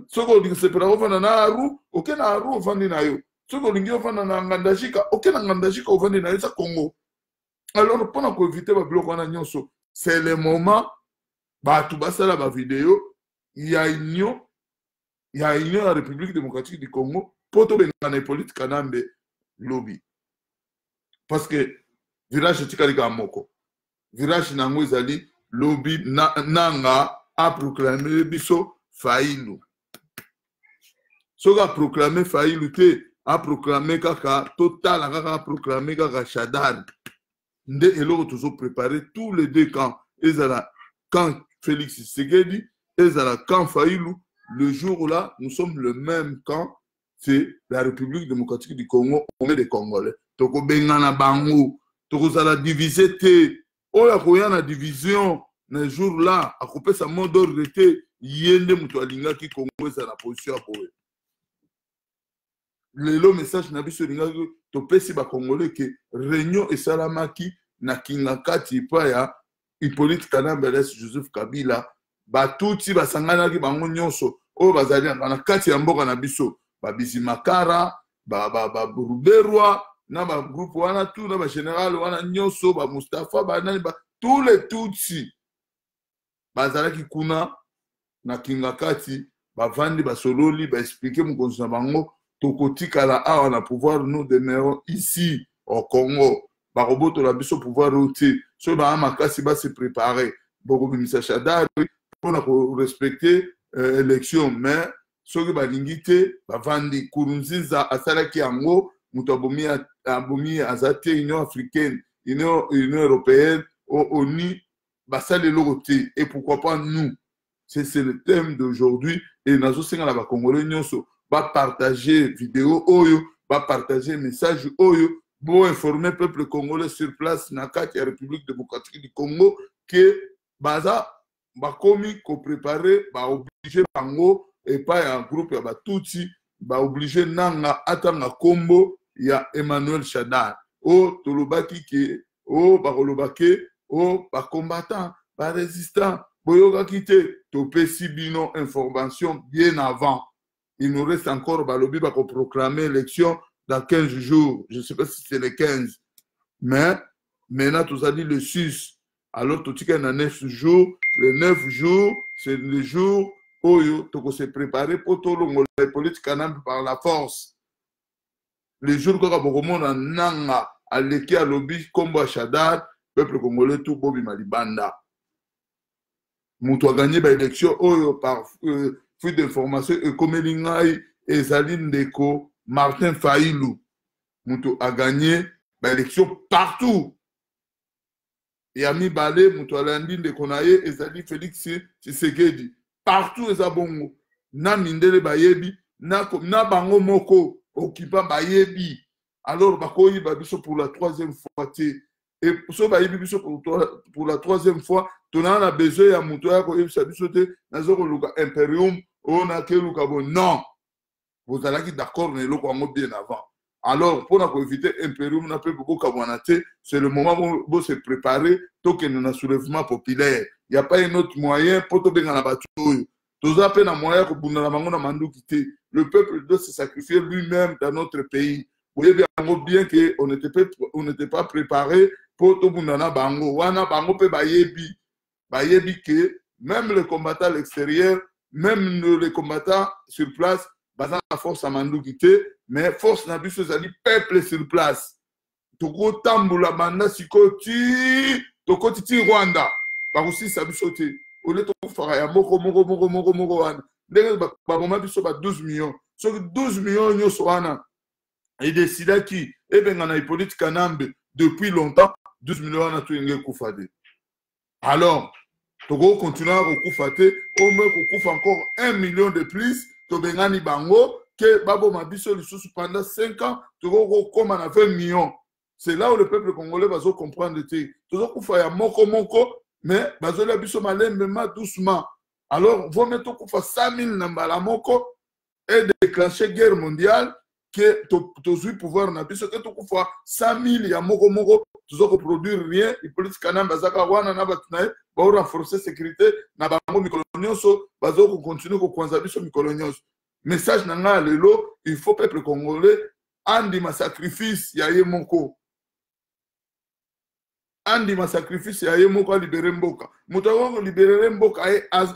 Ce que c'est la Kovana na Aru, ok na Aru Vandi na yo. Ce que l'on a na Ngandajika, aucun Ngandajika au Vandi na Congo. Alors, pendant qu'on évite le bloc en agnon, c'est le moment, bah, tout bas, la vidéo, il y a union à la République démocratique du Congo, pour tout les politiques canambe lobby. Parce que, village Tikalika Moko, village Nangouizali, lobby Nanga a proclamé Bisso Faïlou. Ce qui a proclamé Faïlou, a proclamé Kaka, Total a proclamé Kaka Chadar. Nde eloko toujours préparé tous les deux camps. Ezala camp Félix Tshisekedi, ezala camp Faïlou. Le jour là, nous sommes le même camp, c'est la République démocratique du Congo, on est des Congolais. Toko bengana bango, toko zala divisé te. Oya koya na division, le jour là, a coupé sa mot d'ordre te, yende mutu alinga ki Congo ezala position à boé. Le message na biso linga to pesi ba Congolais que réunion et salamaki na kingakati pa ya Hippolyte Kanambeles Joseph Kabila batuti basanganaki bango nyonso oyo bazali na kati ya mboka na biso babizimakara baruberwa na bagroupe wana tu na bagénéral wana nyonso bamustafa banani tous les tutsi bazalaki kuna na Kingakati bavandi basololi baexplike mokonzi na bango tokotikala awa na pouvoir, nous demeurons ici au Congo bakobotola biso pouvoir oti so ba makasi ba se préparer bokobimisa Shadari mpona korespecte élection mais soki balingi te bavandi Nkurunziza asalaki yango moto abomi aza te Union africaine Union européenne ONU basali eloko te et pourquoi pas nous. C'est le thème d'aujourd'hui et nazo senga na ba Congolais nyonso ba partager vidéo oyo ba partager message oyo pour informer peuple congolais sur place na kati ya République démocratique du Congo que baza bakomi ko préparer ba obligé bango et pas un groupe ya batutsi ba obligé nanga atanga kombo ya Emmanuel Shadar o tolobaki ke o bakolobake o ba combattant ba résistant boyoka kite topesi bino information bien avant. Il nous reste encore balobi bako proclamer élection dans 15 jours. Je ne sais pas si c'est le 15. Mais maintenant, tout ça dit le 6. Alors, tout ça dans 9 jours. Le 9 jours, c'est le jour où il se préparer pour tout le monde politique par la force. Le jour où il y a nanga à l'équipe à lobby comme Shadar, peuple congolais tout bobi malibanda. Moutou a gagné l'élection par fuite d'information et comme Lingai et Zaline Deko, Martin Faïlou. Moutou a gagné l'élection partout. Et Ami Balé, Moutou a landine de Konaye et Zali Félix Tshisekedi. Partout les abongo. Na mindele bayebi, na bango moko, occupant bayebi. Alors, bakoyi babiso pour la 3e fois. Et so bayebi biso pour la 3e fois. On a besoin de Moutoya ko yebisa biso te nazoko luka imperium on a ke luka bon non vous allez d'accord mais loko ngo bien avant alors pour éviter imperium na pe beaucoup kabonate c'est le moment où se préparer to que nous na soulèvement populaire il y a pas un autre moyen pour to benga na batu tous appel na moyen ko bunda na bango na manduki te le peuple doit se sacrifier lui-même dans notre pays vous voyez bien que on n'était pas préparé pour to bunda na bango wana bango pe bayebi bayebi que même les combattants à l'extérieur, même les combattants sur place, basant la force à Mandoukité, mais force n'a plus ce peuple sur place. Toko tamboula banda sikoti, toko titi Rwanda. Par aussi ça bisoté. Au lieu de faire ya moko wana. Ndenge ba mama biso ba 12 millions. Sur 12 millions nyo soana. Et décida qui e benga na Hippolyte Kanambe depuis longtemps 12 millions na tout ngé koufade. Alors Togo continue à recoufater, au moins qu'on encore 1 million de plus, Tobengani Bango, que Babo Mabiso pendant 5 ans, Togo comme on a 20 millions. C'est là où le peuple congolais va se comprendre. Togo Koufa moko, mais Bazola Biso Malem, même doucement. Alors, vous mettez Koufa 100 000 Nambala Moko et déclencher guerre mondiale, que tu pouvoir na biso que tu Koufa 100 000 ya moko, tu ne produire rien, il peut dire Bazaka Wana Nabatnae. Pour renforcer la sécurité, na bango mikolonioso, bazo continuer ko kwanza biso mikolonioso. Message nanga lelo, il faut peuple congolais andi ma sacrifice ya yemoko. Andi ma sacrifice ya yemoko libérer mboka. Muto libérer mboka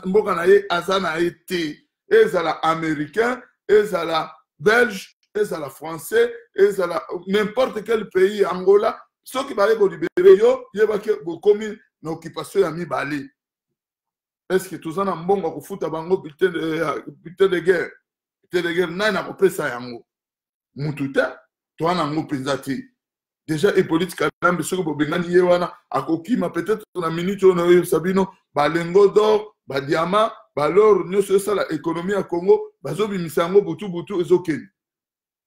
mboka na ye azana été. Ezala américain, ezala belge, ezala français, ezala n'importe quel pays Angola, ceux qui va libérer yo, yebake bokomi l'occupation ya mibale. Est-ce que tout ça na mbongo ko futa bango bulletin de guerre? Bulletin de guerre na ko pesa yango. Mututa to na ngo penzati. Déjà Hippolyte Kanambe soko bobengani ye wana akokima peut-être na minute on a Sabino balengo d'or, ba diamant, ba l'or nyonso ça la économie ya Congo bazo bimisango butu ezokeni.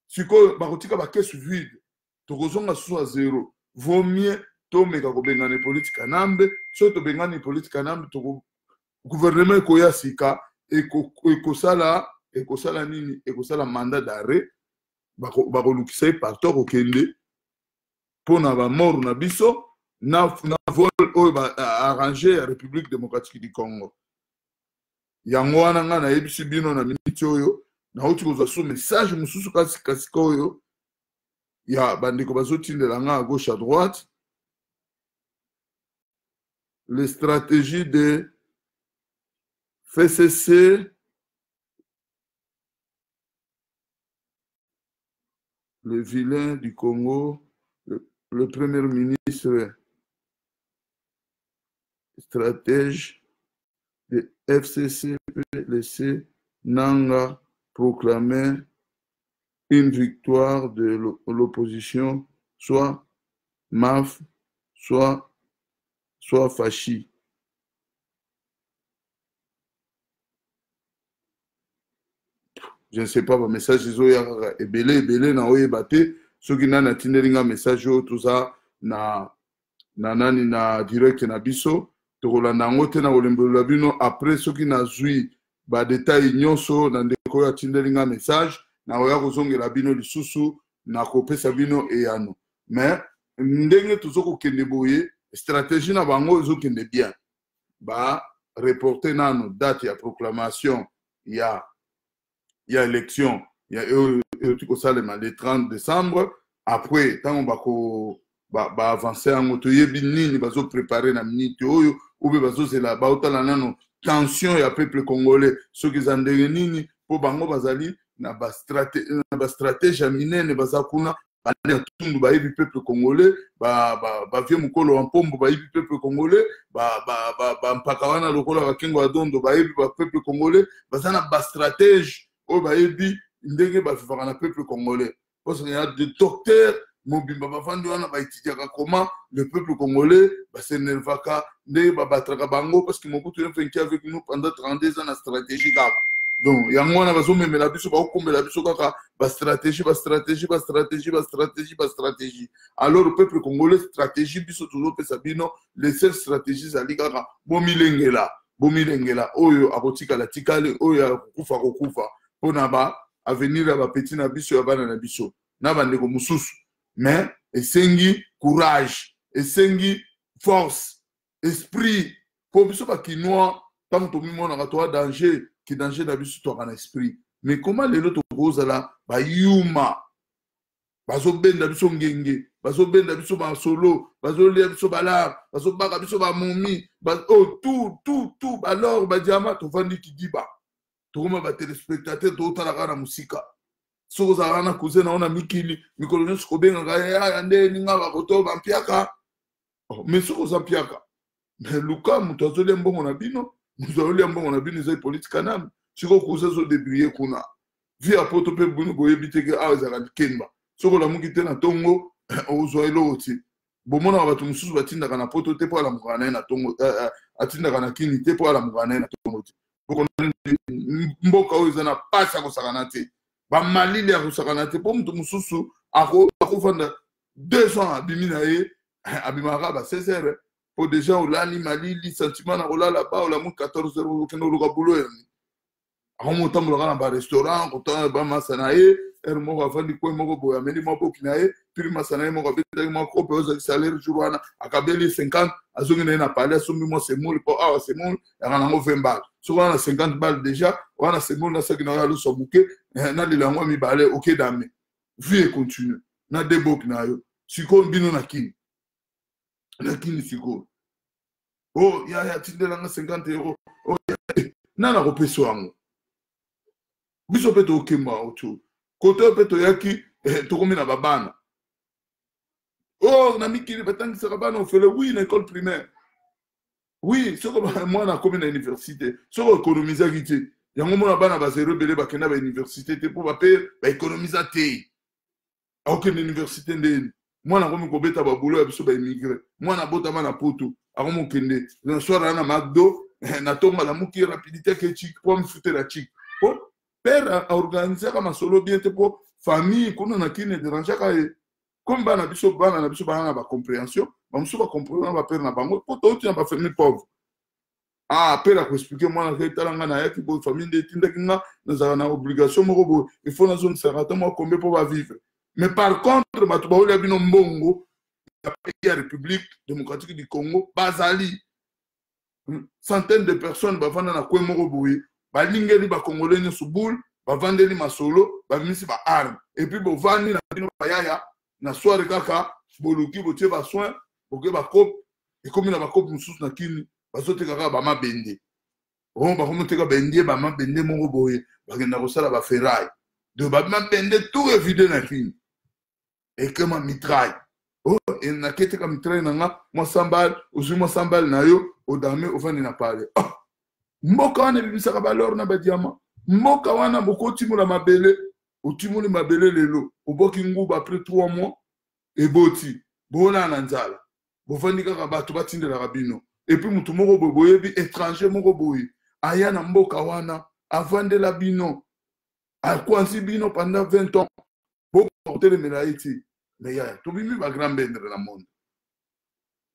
Siko bakotika ba caisse vide. Tokozonga soit zéro. Vaut mieux tomeka kobengana Hippolyte Kanambe so tobengana Hippolyte Kanambe to gouvernement koya sika ekosala nini ekosala mandat d'arrêt bakolukisa partout okende pona ba mort na biso na vol oyo ba arranger la République démocratique du Congo yango wana nga na yebisi bino na minute oyo na uti kozwa so message mususu kasi oyo ya bandeko bazotindela nga à gauche à droite. Les stratégies de faire cesser le vilain du Congo, le premier ministre stratège de FCC peut laisser Nanga proclamer une victoire de l'opposition, soit MAF, soit Fachi. Je ne sais pas, le message est belé, na oye bate, ceux qui n'ont pas message, tout ça, na direct na biso, tokolanda ngote na olembelo bino après ceux qui n'a zui ba détail nyonso na ndeko ya tindelinga message na oya kozongela bino lisusu na kopesa bino eyano. Mais ndenge tozoko kende boye stratégie na bango ezokende bien. Ba reporter nano date ya proclamation ya élection ya tiko salema le 30 décembre. Après tant ba avancer en moto yebi nini bazo préparer na minute oyo ou be bazo zela ba otala nano tension ya peuple congolais ceux qui zandenge nini po bango bazali na ba stratégie minene bazakuna ba tundu ba yebi peuple congolais ba vie mukolo wa mpombo ba yebi peuple congolais ba mpaka wana lokola bakengo adondo ba yebi ba peuple congolais bazana ba stratégie o ba yebi ndenge ba vivaka na peuple congolais parce qu'il y a des docteurs mobimba bafandi wana baitiaka comment le peuple congolais s'énervaka nde babatraka bango parce que Mobutu a fait avec nous pendant 32 ans na stratégie kaka. Donc yango wana bazomemela biso bakokombela biso kaka stratégie. Alors le peuple congolais stratégie biso tozopesa bino les seules stratégies zali kaka bomilengela oyo akotikala tikale oyo akokufa mpona ba avenir ya bapeti na biso ya bana na biso na bandeko mosusu. Mais esengi courage, esengi force, esprit. Pour biso ba kinois, tant que mi mona ka danger, ki danger na biso to kana esprit. Mais comment les autres causes là, ba yuma. Bazo benda biso ngenge, bazo benda biso ba solo, bazo lia biso balar, bazo baka biso ba momi, oh tout alors ba diama to vandi ki diba. To koma ba téléspectateur to tala kana musika. Soko za na cousin na ona mikili mikolo nyo skobenga ya nde ninga bakoto bampiaka mais soko za mpiaka mais luka muto azoli mbongo na bino za politika na siko kuza zo débrouiller kuna via poto pe bunu boyebiteke aza ka kemba soko la mukite na tongo ozo eloti bomona batu mususu batindaka na poto te po ala mukana na tongo atindaka na kini te po ala mukana na tongo te mboka oyo na pasa ko sakana te ba malili ya kusakana te po mutu mususu akofanda 200 abimina ye abimaka ba 16 heures po déjà olali malili sentiment na kolala ba olamu 14 heures okende oluka bulo yani akomotambolaka na ba restaurant kotana ba masana ye ere moko afandi kwe moko boya ameli maboki na ye piri masana ye moko abetaki mwa kope ozalaki salaire jour wana akabeli 50 azongi na ye na pale asombi mwa semoule po awa semoule yaka nango 20 balles soko wana 50 balles déjà wana semoule nasaki na yo alusa buke na lilango mibale oke dame vie continue na deboki na yo siko bino na kini siko oh ya tindelanga 50 euros oh nana kopesa wango biso pe tokemba otu kote pe toyaki tokomi na babana oh na mikili batangisaka bana ofele oui na école primaire oui soko mwana akomi na université soko économisaki te yango mona bana bazero ebele bakenda ba université te mpo bape baéconomisa te akokende université ndeni mwana akomi kobeta babulo ya biso baémigre mwana abotama na poto akomi okende na soir na McDo na tonga la muki rapidité ke chik po mfutela chik po père aorganisaka masolo bien te po famille kuna na kine dérangeaka ye comme bana biso bana ba compréhension bamusu ba comprendre ba père na bango po to tina ba famille pauvre père ko expliquer moi na talanga na yaki bo famille de tindaki nga na na obligation moko bo il faut na zone sarata moi combien pour vivre mais par contre batu ba olia bino mbongo ya République démocratique du Congo bazali centaines de personnes bavanda na kwe moko boye balingeli bakongolais nyonso boule bavandeli masolo bamisi baarme epuis bovandi na bino bayaya na soire kaka boluki botie basoin boke bakope ekomi na bakope mosusu na kini bazoteka kaka bamabende oyo bakomoteka bendie bamabende moko boye bakenda kosala baferraille de bamabende tout évide na kini ekema mitraille oyo naketeka mitraille na nga mwasambale ozwi mwasambale na yo odame ovandi na pale mboka wana ebibisaka balor na badiama mboka wana bokotimola mabele otimoli mabele lelo oboki nguba après 3 mois eboti bona na nzala bovandi kaka bato batindelaka bino epuis mutu moko boyebi étranger moko boye aya na mboka wana avandela bino akwansi bino pendant 20 ans bokotelemela ye ti mais yaya tobimi bagrand bendre na monde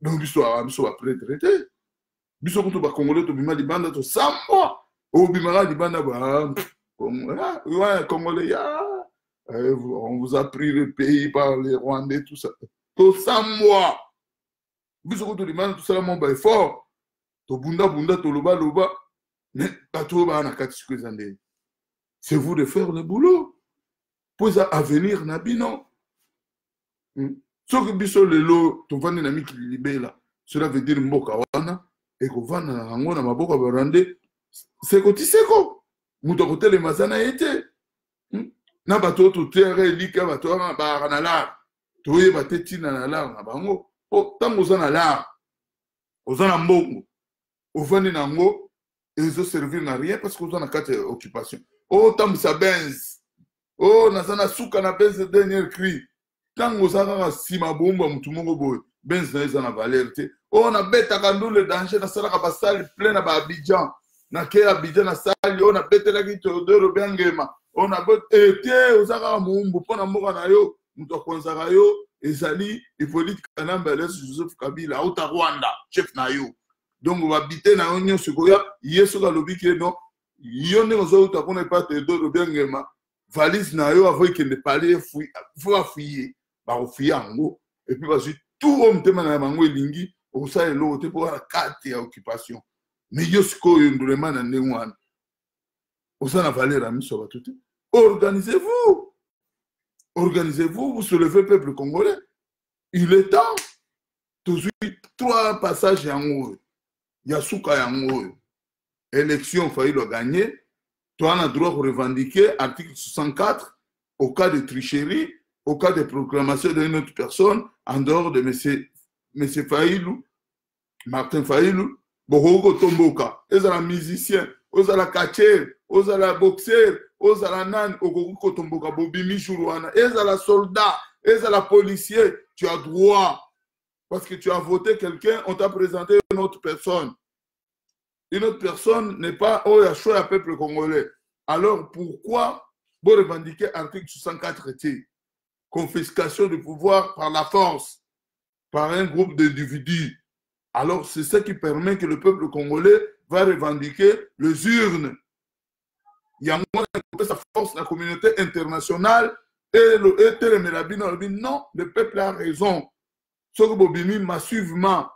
donc biso baprêtre te biso kutu bakongolais tobima libanda tosambwa obimaka libanda congolais on vous a pris le pays par les Rwandais tout ça tosambwa biso kutu libanda tosala mo ba effort tobunda toloba mais bato ba na kati siko ezande c'est vous de faire le boulot pour avenir na bino soki biso lelo tovandi na mikili libela cela veut dire mboka wana ekovanda na yango na maboko barande seko tiseko mutu akotelema aza na ye te na bato totere elika bato wana baka na lar toyeba te ntina na lar na bango ntango oza na lar oza na mbongo ovandi na yango ezoservir na rien parce que oza na kati ya occupation otambwisa benz naza na suka na benz de dernier cri ntango oza kaka nsima bomba mutu moko boye benz na eza na valeur te nabetaka ndule danger nasalaka basali plein na baabidjan nake abidjan nasali nabetelaki Théodore Obiangema te oza kaka moumbu mpo na mboka na yo mutu akonzaka yo ezali Hippolyte Kanamba Joseph Kabila auta Rwanda chef na yo donc babite na yo nyonso koya ye soki alobiki ye non yo ndenge ozouta kuna epa Théodore Obiangema valise na yo avo ekende pale fo afuye bakofuye yango epuis bazwi tout oyo motema na bango elingi okosala eloko te mpo wana kati ya occupation mais yo sikoyo ndolema na ndenge wana oza na valeur ya miso ya bato te organisez-vous vous soulevez peuple congolais il est temps tozwi 3 passages yango oyo ya suka yango oyo élection Fayulu a gagné tu as le droit de revendiquer article 64 au cas de tricherie au cas de proclamation d'une autre personne en dehors de M. Fayulu, Martin Fayulu, Boroko Tomboka, ezala musicien, ezala catcher, ezala boxeur, ezala nan, Boroko Tomboka, Bobimi Chourouana, ezala soldat, ezala policier, tu as droit. Parce que tu as voté quelqu'un, on t'a présenté une autre personne. Une autre personne n'est pas, a choisi le peuple congolais. Alors pourquoi vous revendiquez l'article 64 T? Confiscation du pouvoir par la force, par un groupe d'individus. Alors, c'est ce qui permet que le peuple congolais va revendiquer les urnes. Il y a sa force, la communauté internationale, et le non, le peuple a raison. Ce que Bobimi massivement,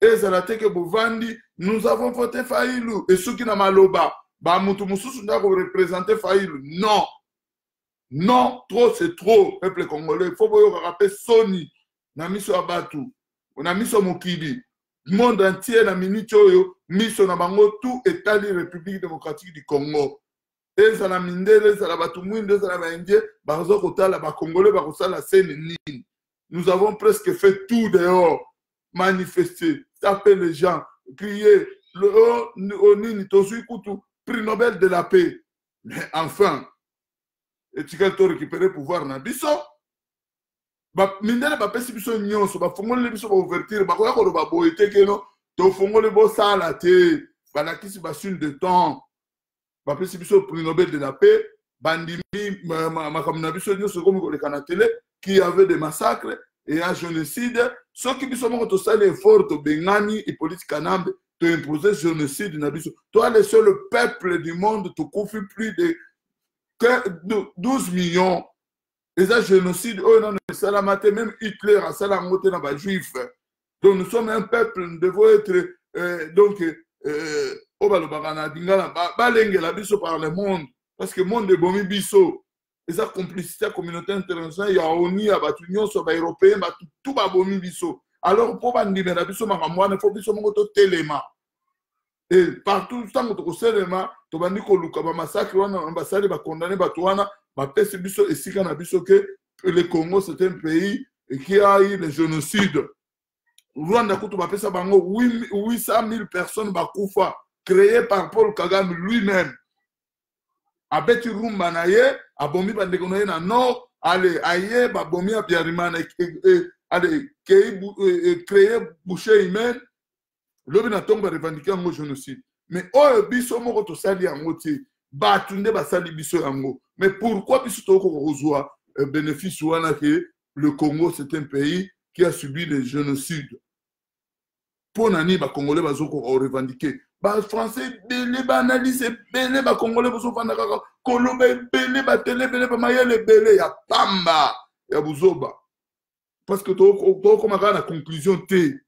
et Zalaté Bovandi, nous avons voté Fayulu, et ceux qui n'ont maloba, Bamutu Moussous n'a représenté Fayulu. Non. Non, trop c'est trop, peuple congolais. Il faut que vous rappeliez Sony, Namiso Abatu, Namiso Mokili, le monde entier, la Minitoyo, Miso Nabango, tout État de la République démocratique du Congo. Et ça la Mindele, ça la Batumwinde, ça la Baindie, Barzo Kotala, Congolais, Barossa, la Seine-Nine. Nous avons presque fait tout dehors, manifester, taper les gens, crier, le Onini, Tosu Kutu, prix Nobel de la paix. Mais enfin, et tu as récupéré le pouvoir dans biso mindele bapesi biso nyonso bafongoli biso ba ouverture bakoya ko ba boyete keno to fongoli bo sala te balakisi basune de temps bapesi biso prix Nobel de la paix bandimi makamna biso nyonso comme ko le kana télé qui avait des massacres et un génocide ceux qui biso moko to sala effort to bengani et politique Kanambe to imposer génocide na biso toi le seul peuple du monde to confie plus de 12 millions. Et ça, génocide, même Hitler a ça la montée dans les juifs. Donc nous sommes un peuple, nous devons être balobaka na dingala balengela biso par le monde parce que monde ebomi biso eza complicité ya communauté internationale ya ONU ya bato nyonso baeuropéen bato tu babomi biso alors mpo bandimela biso makambo wana fo biso moko totelema et partout ntango tokoselema tobandi koluka bamassacre wana basali bakondane bato wana bapesi biso esika na biso ke le Congo c'est un pays qui a eu le génocide. Rwanda kutu bapesa bango 800 000 personnes bakufa créé par Paul Kagame lui-même. Abeti rumba na ye, abomi bandeko na ye na nord, ale aye babomi a Biarimana ale créé boucher humaine. Lobi na tomba revendiquer yango génocide. Mais oyo biso moko to sali yango ti batunde basali biso yango. Mais pourquoi biso to ko kozwa bénéfice wana que le Congo c'est un pays qui a subi des génocides. Pour nani ba Congolais bazoko revendiquer. Ba Français belé ba analyse belé ba Congolais bozo fanda kaka kolobe belé ba télé belé ba mayele belé ya pamba ya buzoba. Parce que to comme na conclusion té.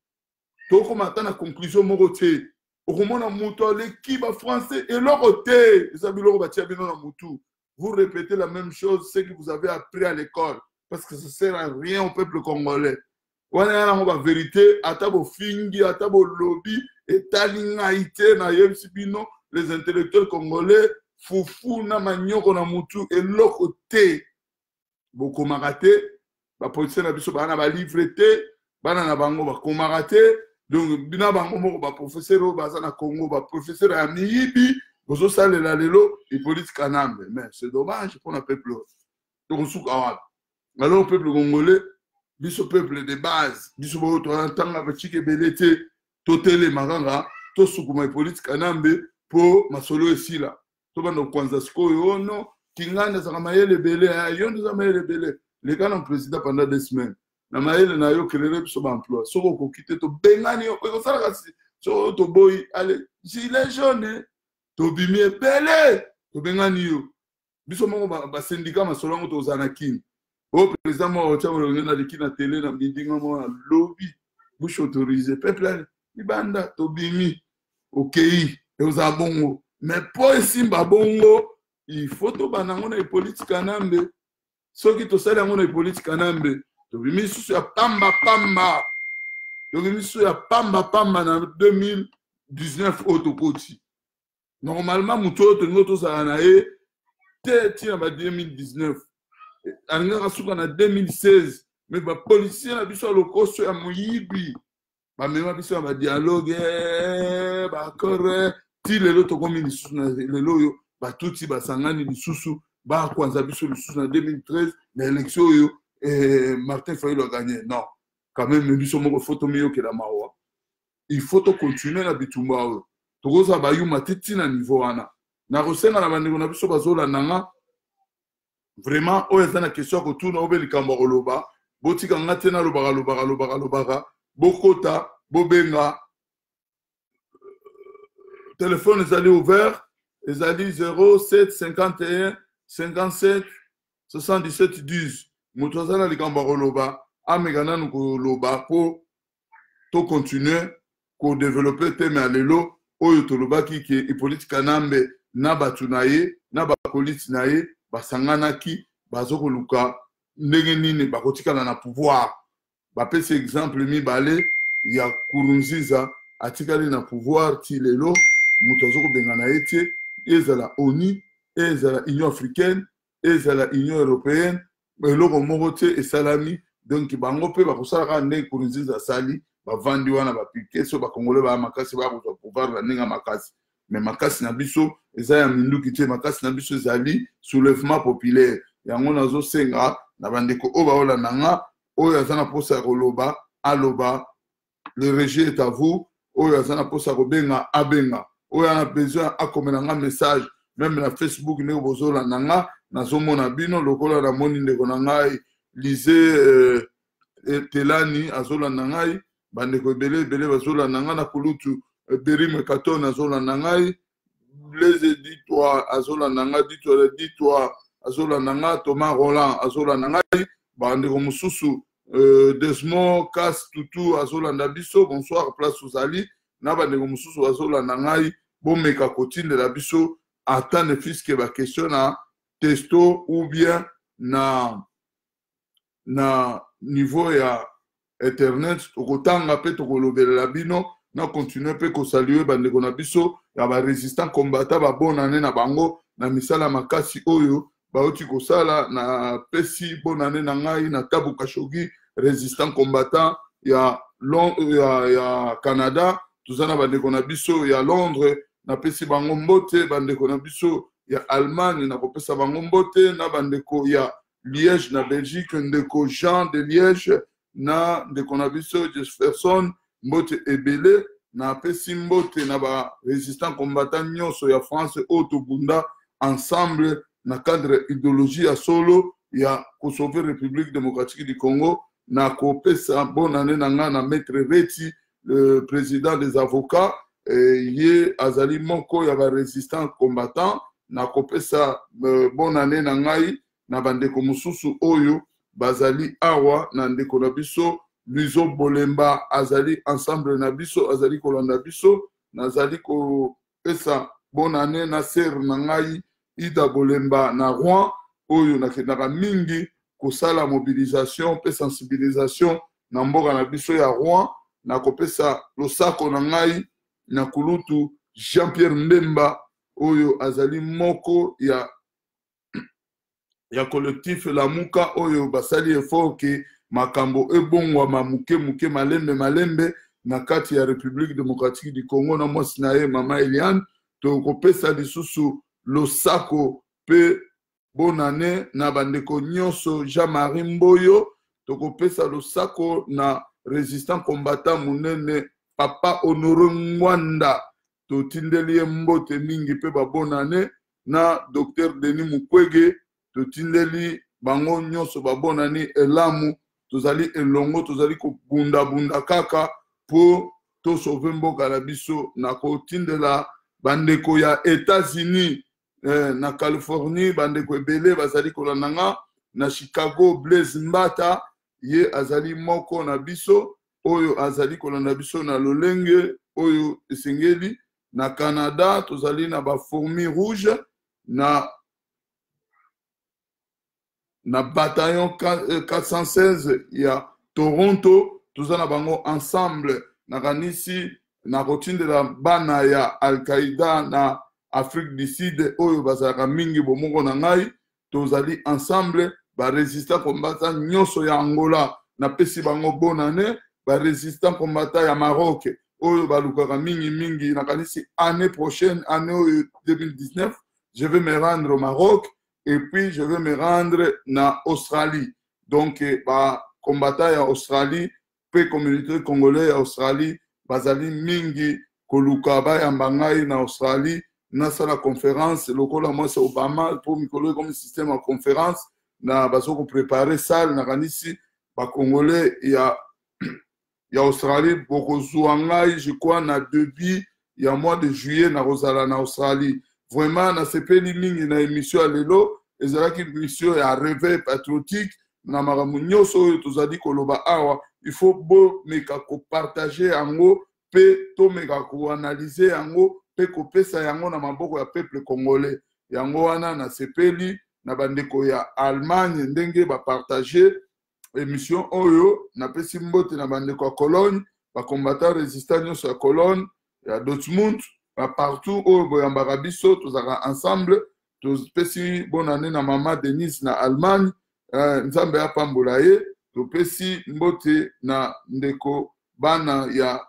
To comme na conclusion moko té. Okomona muto l'équipe français et leur côté, ça biloko ba tia bino na mutu. Vous répétez la même chose, ce que vous avez appris à l'école. Parce que ça ne sert à rien au peuple congolais. On a la vérité, atabo fingi, atabo lobby, et talingaïté, na yemsibino, les intellectuels congolais, foufou, na manyon, na mutu, et l'autre côté. Beaucoup maraté, la police n'a pas bana ba livreté, bana na bango ba komaraté, donc bina bango ba professeur ba na Congo, ba professeur à Miyibi, bozo sale la lelo, et police kanambe. Mais c'est dommage pour le peuple. Donc alors le peuple congolais, biso peuple de base, biso bo to entanga ba chike belete, to tele maganga, to sukuma police kanambe po masolo esila. To bando kwanza sikoyo no, kingana za mayele bele, yondo za mayele bele. Le gars président pendant 2 semaines. Na mayele na yo créer biso ba emploi. Soko ko quitter to bengani yo, ko sala kasi. So to boy, allez, gilet jaune, to bimie bele, to bengani yo. Biso moko ba syndicat masolo ngo to zanakini. Au président, moi, on a dit na télé, na meeting, moi, lobby, bouche autorisée. Peuple, ibanda, tobimi, ok, et aux abongo. Mais pour ici, babongo, il faut to banango na politique kanambe. Ceux qui to sali yango na politique kanambe, tobimi sous ya pamba pamba. Tobimi sous ya pamba pamba na 2019 autokoti. Normalement, muto to ngoto sa na e te tina ba 2019. En 2016, mais les policiers ont dit que le cost est moyibi. Même si on a dialogue, si les autres comme ils sont les loyaux, tout si basangani les sous, quand ils habitent sur le sous en 2013, l'élection Martin Fayulu a gagné. Non, quand même, nous sommes photo mieux que la Maroua. Il faut continuer à bitumba. Tout ça va y matiti na niveau ana. Na rosenga na bandeko na biso bazola nanga. Vraiment, on est dans la question que tout le monde est en train botika ngatena lobaka bokota bobenga téléphone est allé ouvert les allés 07 51 57 77 10 mutozana likamba koloba amegana nkoloba po to continuer ko développer thème alelo oyo toloba ki ke politique kanambe na batunaye na ba politique naye basanganaki bazokoluka ndenge nini bakotikala na pouvoir bapesi exemple mibale ya Kurunziza atikali na pouvoir ti lelo mutu azokobengana ye tie ezala ONU ezala Union africaine ezala Union européenne eloko moko te esalami donc bango mpe bakosalaka ndenge Kurunziza asali bavandi wana bapike so bakongole baya makasi bakozwa pouvoir na ndenge makasi mais makasi na biso eza ya minduki te makasi na biso ezali soulèvement populaire yango nazo senga na bandeko oba ola nanga oyo azana posa koloba aloba le rejet est à vous oyo azana posa kobenga abenga oyo ana besoin akomela nga message même na Facebook ne bozola nanga nazomona bino lokola na moni ndeko na ngai lise telani azola nangai bandeko ebele bazola nanga na kulutu Berime Kato azola nangai Blaise dit-toi azola nanga dit-toi azola nanga Thomas Roland azola nangai bandeko mususu Desmond Kas Tutu azola ndabiso bonsoir place Uzali na bandeko mususu azola nangai bomeka kotindela biso ata ne fiske ba question na testo ou bien na niveau ya internet tokotanga pe tokolobelela bino na continue pe kosalue bandeko na biso ya ba résistant combattant ba bonne année na bango na misala makasi oyo bauti kosala na pesi bonne année na ngai na Tabu Khashoggi résistant combattant ya Canada tuzana bandeko na biso ya Londres na pesi bango mbote bandeko na biso ya Allemagne na kopesa bango mbote na bandeko ya Liège na Belgique ndeko Jean de Liège na ndeko na biso Jefferson mbote ebele na pesi mbote na ba résistant combattant nyonso ya France otobunda ensemble na cadre idéologie ya solo ya sauver République démocratique du Congo na kopesa bonne année na nga na maître Reti le président des avocats ye azali moko ya ba résistant combattant na kopesa bonne année na ngai na bandeko mususu oyo bazali awa na ndeko na biso Luizo Bolemba azali ensemble na biso azali kolanda biso nazali kopesa bonne année na ser na ngai Ida Bolemba na Rouen oyo nakendaka mingi kosala mobilisation pe sensibilisation na mboka na biso ya Rouen na kopesa losako na ngai na kulutu Jean-Pierre Mbemba oyo azali moko ya collectif Lamuka oyo basali effort ke makambo ebongwama muke malembe na kati ya République démocratique du Congo na mwasi na ye Mama Eliane tokopesa lisusu losako pe bonne année na bandeko nyonso Jean-Marie Mboyo tokopesa losako na résistant combattant munene Papa Honoré Mwanda totindeli mbote mingi pe ba bonne année na Dr Denis Mukwege totindeli bango nyonso ba bonne année elamu tozali elongo tozali kobunda kaka po to sauver mboka na biso na kotindela bandeko ya États-Unis na Californie bandeko ebele bazali kolandanga na Chicago Blaise Mbata ye azali moko na biso oyo azali kolanda biso na lolenge oyo esengeli na Canada tozali na ba fourmi rouge na bataillon 416 ya Toronto tozana bango ensemble na kanisi na kotindela bana ya Al-Qaïda na Afrique du Sud oyo bazalaka mingi bomoko na ngai tozali ensemble ba résistant combattant nyonso ya Angola na pesi bango bonne année ba résistant combattant ya Maroc oyo balukaka mingi na kanisi année prochaine année 2019 je vais me rendre au Maroc et puis je vais me rendre na Australie donc ba combattant ya Australie pe communauté congolais ya Australie bazali mingi koluka ba ya mbangai na Australie na sala conférence lokola moi c'est Obama pour mikolo comme système en conférence na bazoko préparer salle na kanisi ba congolais ya Australie boko zuangai je crois na début ya mois de juillet na rozala na Australie vraiment na sepeli mingi na émission ya lelo ezalaki émission ya réveil patriotique na maramu nyonso tozali koloba awa il faut bo meka ko partager yango pe to meka ko analyser yango pe kopesa yango na maboko ya peuple congolais yango wana na sepeli na bandeko ya Allemagne ndenge ba partager émission oyo na pesi mbote na bandeko ya Cologne ba combattant résistant nyonso ya Cologne ya Dortmund partout oyo boyambaka biso tozaka ensemble topesi bonne année na mama Denise na Allemagne nzambe apambola ye topesi mbote na ndeko bana ya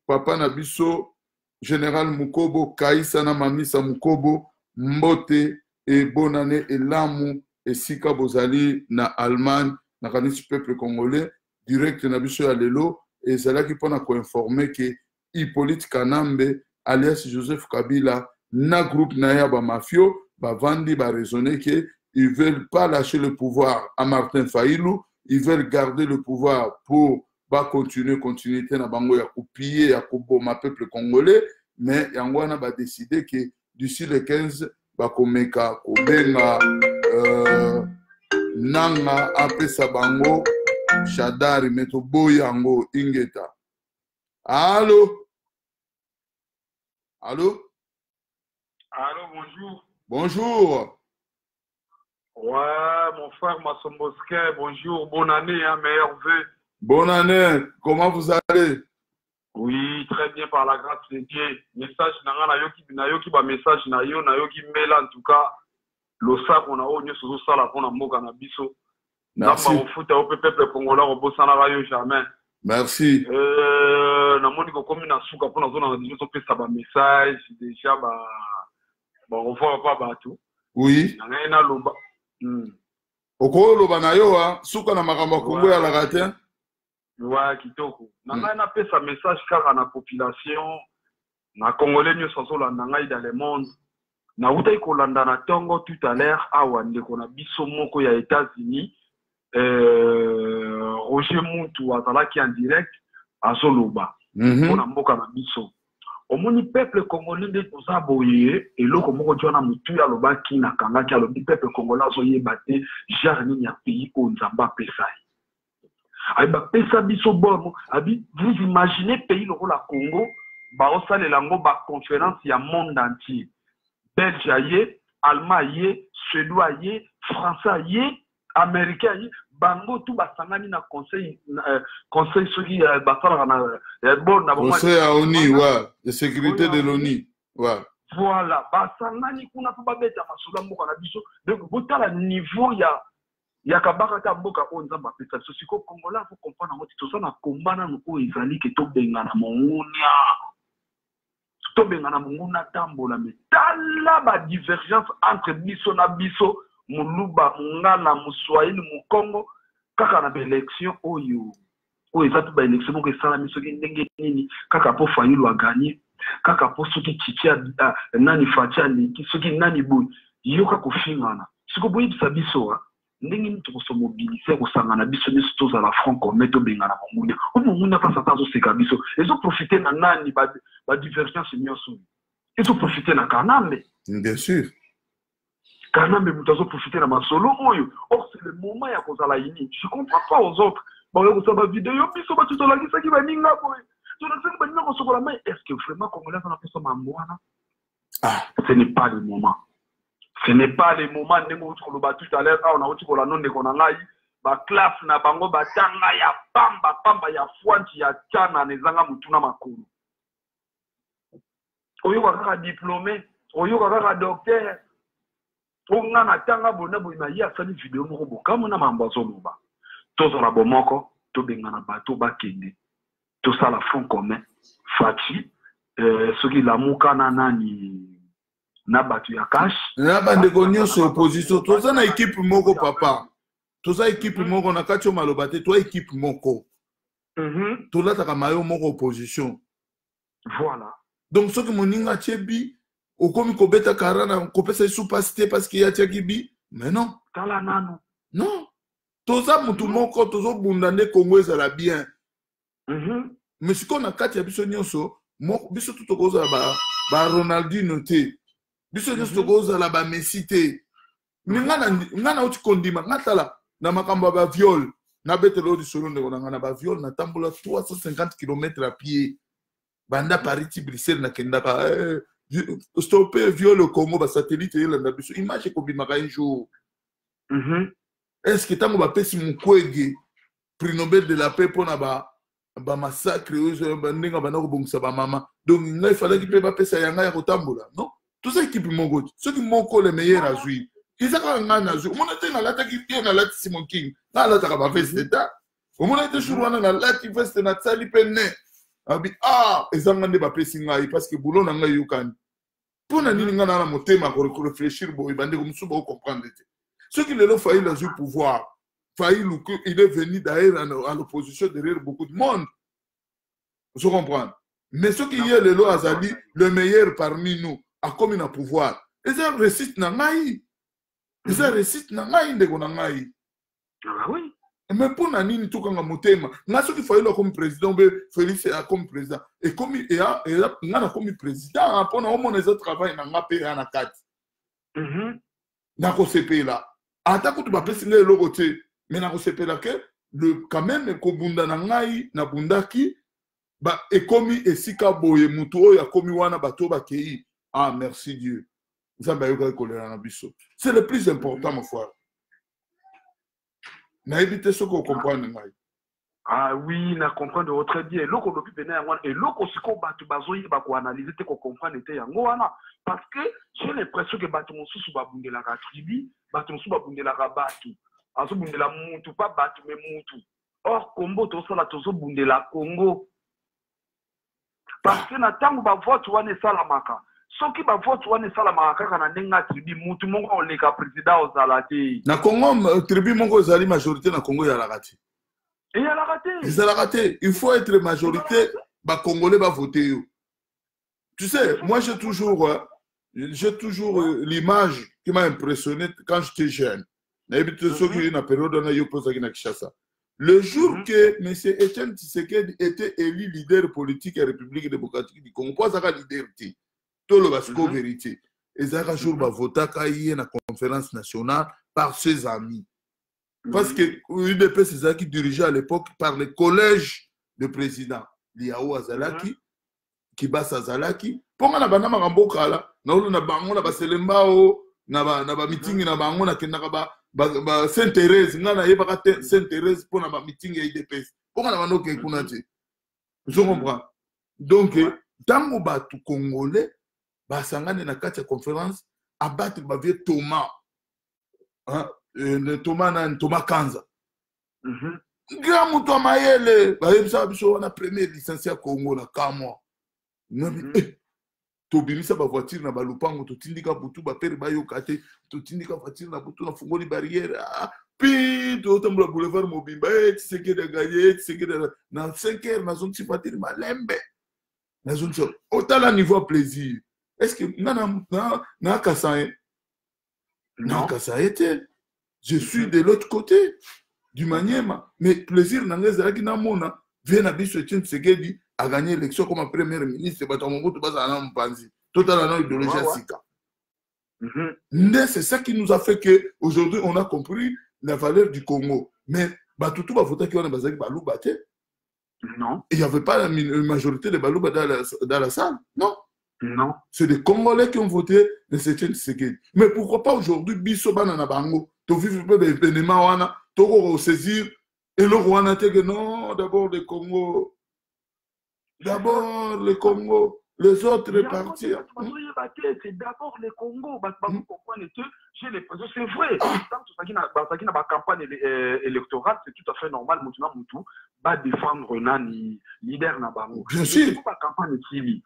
papa na biso Général Mukobo Kaisa na mamisa Mukobo mbote et bonne année elamu esika bozali na Allemagne na kanisi peuple congolais direct na biso ya lelo ezalaki mpona koinformer ke Hippolyte Kanambe alias Joseph Kabila na groupe na ya ba mafio bavandi ba raisonner que ils veulent pas lâcher le pouvoir à Martin Fayulu, ils veulent garder le pouvoir pour ba continuité na bango ya kopiller ya koboma peuple congolais mais yango wana ba décider que d'ici le 15 ba komeka kobenga nanga apesa bango Shadari meto boyango ingeta. Allô? Allô, bonjour. Bonjour. Ouais, mon frère Massombosquet, bonjour, bonne année, hein, meilleurs vœux. Bonne année. Comment vous allez? Oui, très bien par la grâce de Dieu. Message nayoki ba message nayoki mail en tout cas. Le sac on a eu nyonso zo sala pona mboka na biso. Merci. Namba ofuta au peuple congolais obosana ba yo jamais. Merci. Na moni ko komi na suka pona zona na biso pesa ba message déjà ba revoir pas bateau. Oui. Na loba. Oko loba na yo suka na makambo Kongo ya la te. Ouais, kitoko. Nanga na pesa message kaka na population na congolais nyonso so landa ngai dans le monde. Na utai kolanda na tongo tout à l'heure awa ndeko na biso moko ya États-Unis Roger Muntu azalaki en direct azoloba pona mboka na biso. Omoni peuple congolais nde toza boye eloko moko jona mutu ya lobaki na kangaki alobi peuple congolais azoyeba te genre nini ya pays oyo Nzambe apesa ye. Ayiba pesa biso bomo abi vous imaginez pays lokola Congo baosalela yango ba conférence ya monde entier. Belge aye, Allemand aye, Suédois aye, Français aye, Américain aye, bango tout basangani na conseil soki basala na bon na conseil à ONU, ouais, de sécurité de l'ONU. Ouais. Voilà, basangani kuna po babeta masolo mboka na biso. Donc botala niveau ya kabaka ta mboka o Nzamba pesa so siko Kongola faut comprendre ngo titosa na kombana no ezali ke to benga na mongonia. To benga na monguna tambola metala ba divergence entre biso na biso muluba ngala muswahili mukongo kaka na élection oyo ezatu ba élection ko esala miso ki ndenge nini kaka po Fayulu a gagné kaka po soki Chicha nani Fatia liki soki nani boy yoka kofingana siko boyi biso ndenge nini to mobiliser ko sangana biso biso to za la front commun to benga na monguna o monguna pas ça zo seka biso ezo profiter na nani ba divergence nyonso ezo profiter na Kanambe. Bien sûr. Kanambe mutazo profiter na masolo oyo. Or c'est le moment ya kozala ini. Je comprends pas aux autres. Bon yo ko ba vidéo biso ba tutola ki saki ba ninga boy. Tu ne sais pas ninga ko sokola mais est-ce que vraiment congolais na pesa mamwana? Ah, ce n'est pas le moment. Ce n'est pas le moment de mo ko ba tout à l'heure on a uti ko la non de kona ngai ba classe na bango ba tanga ya pamba ya fwanti ya tana nezanga mutuna makulu. Oyo kaka diplômé, oyo kaka docteur. On a tanga bona boina ya sali vidéo moko bokamu na mambazo loba. Tozo la bomoko, to bengana bato bakende. To sala front commun. Fati soki la muka na nani na batu ya cash. Na bande gonyo so opposition, toza na équipe moko papa. Toza équipe moko na kati maloba te, toi équipe moko. Tola taka mayo moko opposition. Voilà. Donc ce que moninga tchebi okomi kobeta karana kopesa sous pasité parce qu'il y a tchakibi mais non tala nano non toza mutu moko tozo bundane Congo ezala bien mais ce qu'on a kati ya biso nyonso biso tout koza ba Ronaldinho te biso nyonso koza la ba Messi te ngana uti kondima ngatala na makambo ba viol na betelo di solo ndeko na ba viol na tambola 350 km à pied banda Paris Bruxelles na kendaka stopper viol au Congo ba satellite et la biso image ko bimaka un jour est-ce que tango ba pesi mukwege prix Nobel de la paix pona ba massacre ndenga bana ko bongisa ba mama donc il fallait qu'il ba pesa yanga ya kotambola non tout ça équipe mongo ceux qui moko le meilleur à jouer ils a ngana jouer on a tena la taki bien na la Simon King na la taka ba veste d'état on a été jour wana na la ki veste na tsali penne abi ezanga nde ba pesi ngai parce que boulot na ngai yokani pona nini ngana na motema ko réfléchir bo ibande ko musuba ko comprendre ce qui le Fayulu a eu pouvoir Fayulu il est venu d'ailleurs à l'opposition derrière beaucoup de monde vous comprenez mais ce qui est le Azali le meilleur parmi nous a comme un pouvoir et ça récite na ngai et ça récite na ngai ndeko na ngai oui. Mais pour nani tout kanga motema nga soki Fayulu comme président be Félix comme président et comme nga comme président pour na omona za travail na nga pe na kati na ko sepela ata ko ba pesi ngai logo te mais na ko sepela que le quand même ko bunda na ngai na bundaki ba ekomi esika boye mutu oyo akomi wana bato bakei merci Dieu C'est le plus important, mon frère. Na éviter ce qu'on comprend. Ah oui, na comprendre très bien. Loko lobi bena yango et loko siko batu bazoyi ba ko analyser te ko comprendre te yango wana parce que j'ai l'impression que batu mosusu ba bundela ka tribi, batu mosusu ba bundela ka batu. Azo bundela mutu pas batu mais mutu. Or Combo to sala tozo bundela Congo. Parce que na tangu ba vote wana salamaka. Soki ba vote wana salamaka kaka na ndenga tribi mutu mongo oleka président ozalati. Na Congo tribi mongo ozali majorité na Congo ya la raté. Et il a raté. Ils ont raté. Il faut être majorité. Bah, Congolais va voter. Tu sais, moi j'ai toujours l'image qui m'a impressionné quand j'étais jeune. Le jour que M. Etienne Tshisekedi était élu leader politique et République démocratique du Congo, pas ça leader, tout le basco vérité. Et ça un jour va voter quand il y a une conférence nationale par ses amis. Parce que l'UDP, c'est ça qui dirigeait à l'époque par le collège de président. Liao Azalaki, Kibasa Azalaki. Pour na bana marambo kala, na ulu na bango na baselembao, na ba meeting na bango na kenda ba Sainte-Thérèse, na yeba ka Sainte-Thérèse pour na ba meeting ya UDP. Pour na bano ke kuna ti. Je comprends. Donc, tango batu congolais ba sangane na kati ya conférence abattre ba vieux Thomas. Hein? Thomas Kanza. Grand mouton maïele. On a premier licencié à Congo na Kamwa. Tobimisa ba voiture na balupango to tindika butu ba pere ba yokate to tindika voiture na butu na fungoli barrière. Puis to tambla boulevard Mobimba tseke de gagner tseke de na 5 heures na zone tifatiri malembe. Na zone so autant niveau plaisir. Est-ce que na Kassaye non Kassaye je suis de l'autre côté du Maniema. Mais plaisir, Nangazaki Namona, vient à Bissou Etienne Tshisekedi a gagné l'élection comme premier ministre. Totalement idéologie à Sika. C'est ça qui nous a fait qu'aujourd'hui, on a compris la valeur du Congo. Mais tout va voter qui on a basé Balouba. Non. Il n'y avait pas une majorité de Balouba dans la salle. Non. Non. C'est des Congolais qui ont voté de Etienne Tshisekedi. Mais pourquoi pas aujourd'hui, Bissou Banana Bango? Tu vivre peu d'événements, tu vas saisir. Et le Rwanda te dit non, d'abord le Congo. D'abord le Congo. Les autres partis. C'est d'abord le Congo. J'ai l'impression, c'est vrai. Tant que la campagne électorale, c'est tout à fait normal. Moutouna Moutou va défendre Nani, leader Nabango. Bien sûr. La campagne est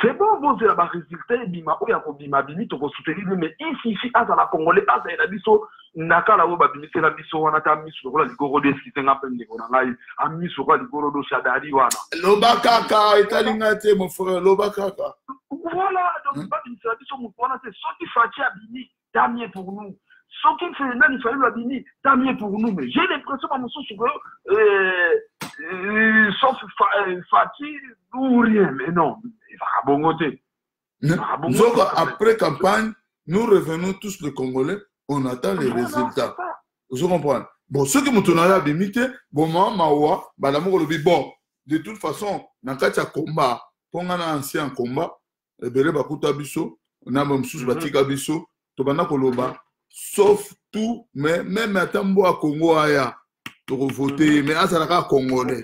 c'est bon, vous avez un résultat, bima, ou yako bima, bimi, to soutenir, mais il suffit à la Congolais, à la biso, naka la oba, bimi, c'est la biso, on a ta mis sur la ligoro de ce qui s'est appelé, on a mis sur la ligoro de Chadari, wana. Lobakaka, Italingate, mon frère, Lobakaka. Voilà, donc, pas bimi, c'est la biso, mon frère, c'est ce qui fait à bimi, tant mieux pour nous. Ce qui fait là, il fallait la bimi, tant mieux pour nous, mais j'ai l'impression, à mon sens, sauf Fatih, ou rien, mais non. Après campagne, nous revenons tous les Congolais, on attend les résultats. Vous comprenez? Bon, ceux qui m'ont tourné à l'imité, bon, mawa, bon, de toute façon, dans le cas combat, pour un ancien combat, Bele Bakuta Bisso, on a même sous Batika Bisso, Tobana Koloba, sauf tout, mais même à Tambo à Congo, aya, pour voter, mais à Saraka Congolais.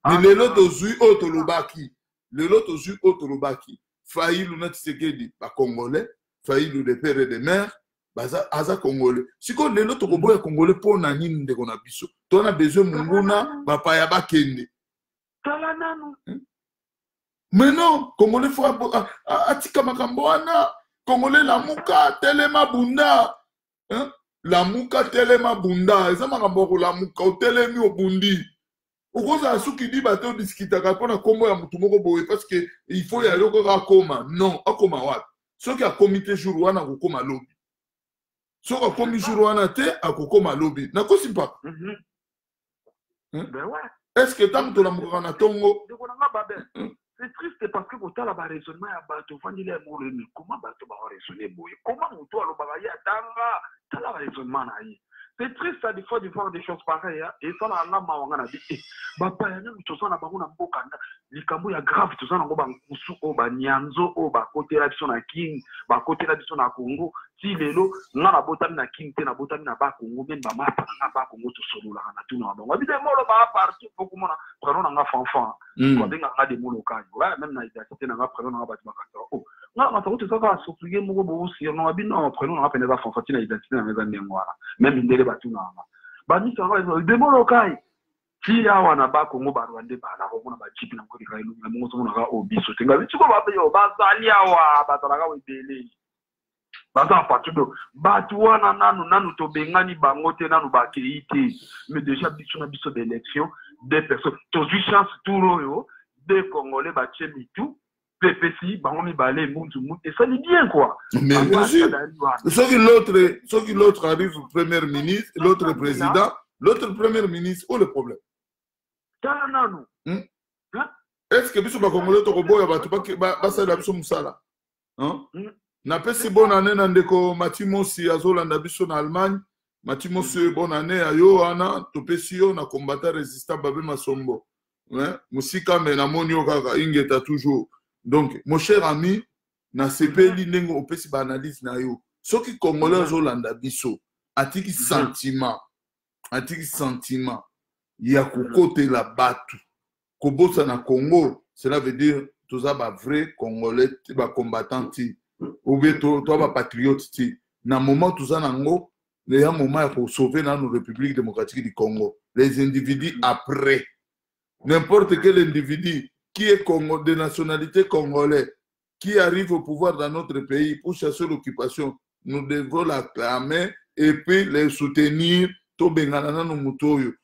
Mais les autres aux Otolobaki. Le lot aussi autre Lobaki, Faïlou Natsegedi, pas congolais, Faïlou des pères et des mères, Aza congolais. Si on le lot au congolais pour Nanin de Gonabiso, tu as besoin de Munguna, Bapayaba Kende. Mais non, congolais faut Atika Makamboana, congolais la Mouka, Telema Bunda, la Mouka, Telema Bunda, et ça m'a la Mouka, Telemi au Bundi. Pourquoi ça qui dit bateau discuter quand on combo ya mutumoko boye parce que il faut y aller au coma non au coma wat ce qui a comité jour wana ko koma lobby ce qui a comité jour wana te a ko koma lobby na ko simpa ben ouais est-ce que tant que la mukana tongo c'est triste parce que quand la raisonnement ya bateau fandile mo le comment bateau ba raisonner boye comment muto alo ba ya tanga tala raisonnement na yi c'est triste des fois de voir des choses pareilles. Et ça, là, on a dit, papa, il y a tout ça, là, on a beaucoup les cambouis grave, tout ça, on a Kusu, Oba, Nyanzo, Oba, côté là, sur la King, côté là, sur la Congo. Si les lots, on a botam na King, na botam na ba Congo, même ba ma na ba Congo, tout solo là, on a tout na bon. On a dit des mots là, partout, pour comment on a prenons un fanfan, quand on a des mots locaux, ouais, même na identité, on a prenons un bâtiment. Oh, on a tout ça, va s'occuper, mon beau, si on a bien, on prenons un peu de fanfan, na identité, na mes amis, moi, même une délai. Bani sanga demo lokai ti ya wana ba Kongo ba Rwanda ba la ko na ba chipi na ko dira ilu na mo so na ga obiso tinga bitu ko ba yo ba zali awa ba tala ga webele ba za patudo ba tuwana nanu to bengani bango te nanu ba keite mais déjà biso na biso d'élection des personnes to du chance tout yo des Congolais ba chemitu PPC, et ça dit bien quoi. Mais bien sûr, ceux qui l'autre arrive au premier ministre, l'autre président, l'autre premier ministre, où est le problème? Est-ce que biso ba Congolais to boya ba to ba ça la biso musala? Hein? Na pesi bonne année na ndeko Matimosi azolanda biso na Allemagne, Matimosi bonne année ayo ana to pesi yo na combattant résistant babe masombo. Hein? Musika me na monio kaka ingeta toujours. Donc, mon cher ami, na sepeli ndenge opesi ba analyse na yo. Soki Congolais zolanda biso, atiki sentiment ya kokote la batu. Kobosa na Congo, cela veut dire tous ba vrai Congolais, ba combattant ti, ou bien toi ba patriote ti. Na moment tous nango, il y a un moment pour sauver dans nos République démocratique du Congo. Les individus après, n'importe quel individu qui est de nationalité congolaise, qui arrive au pouvoir dans notre pays pour chasser l'occupation, nous devons l'acclamer et puis les soutenir.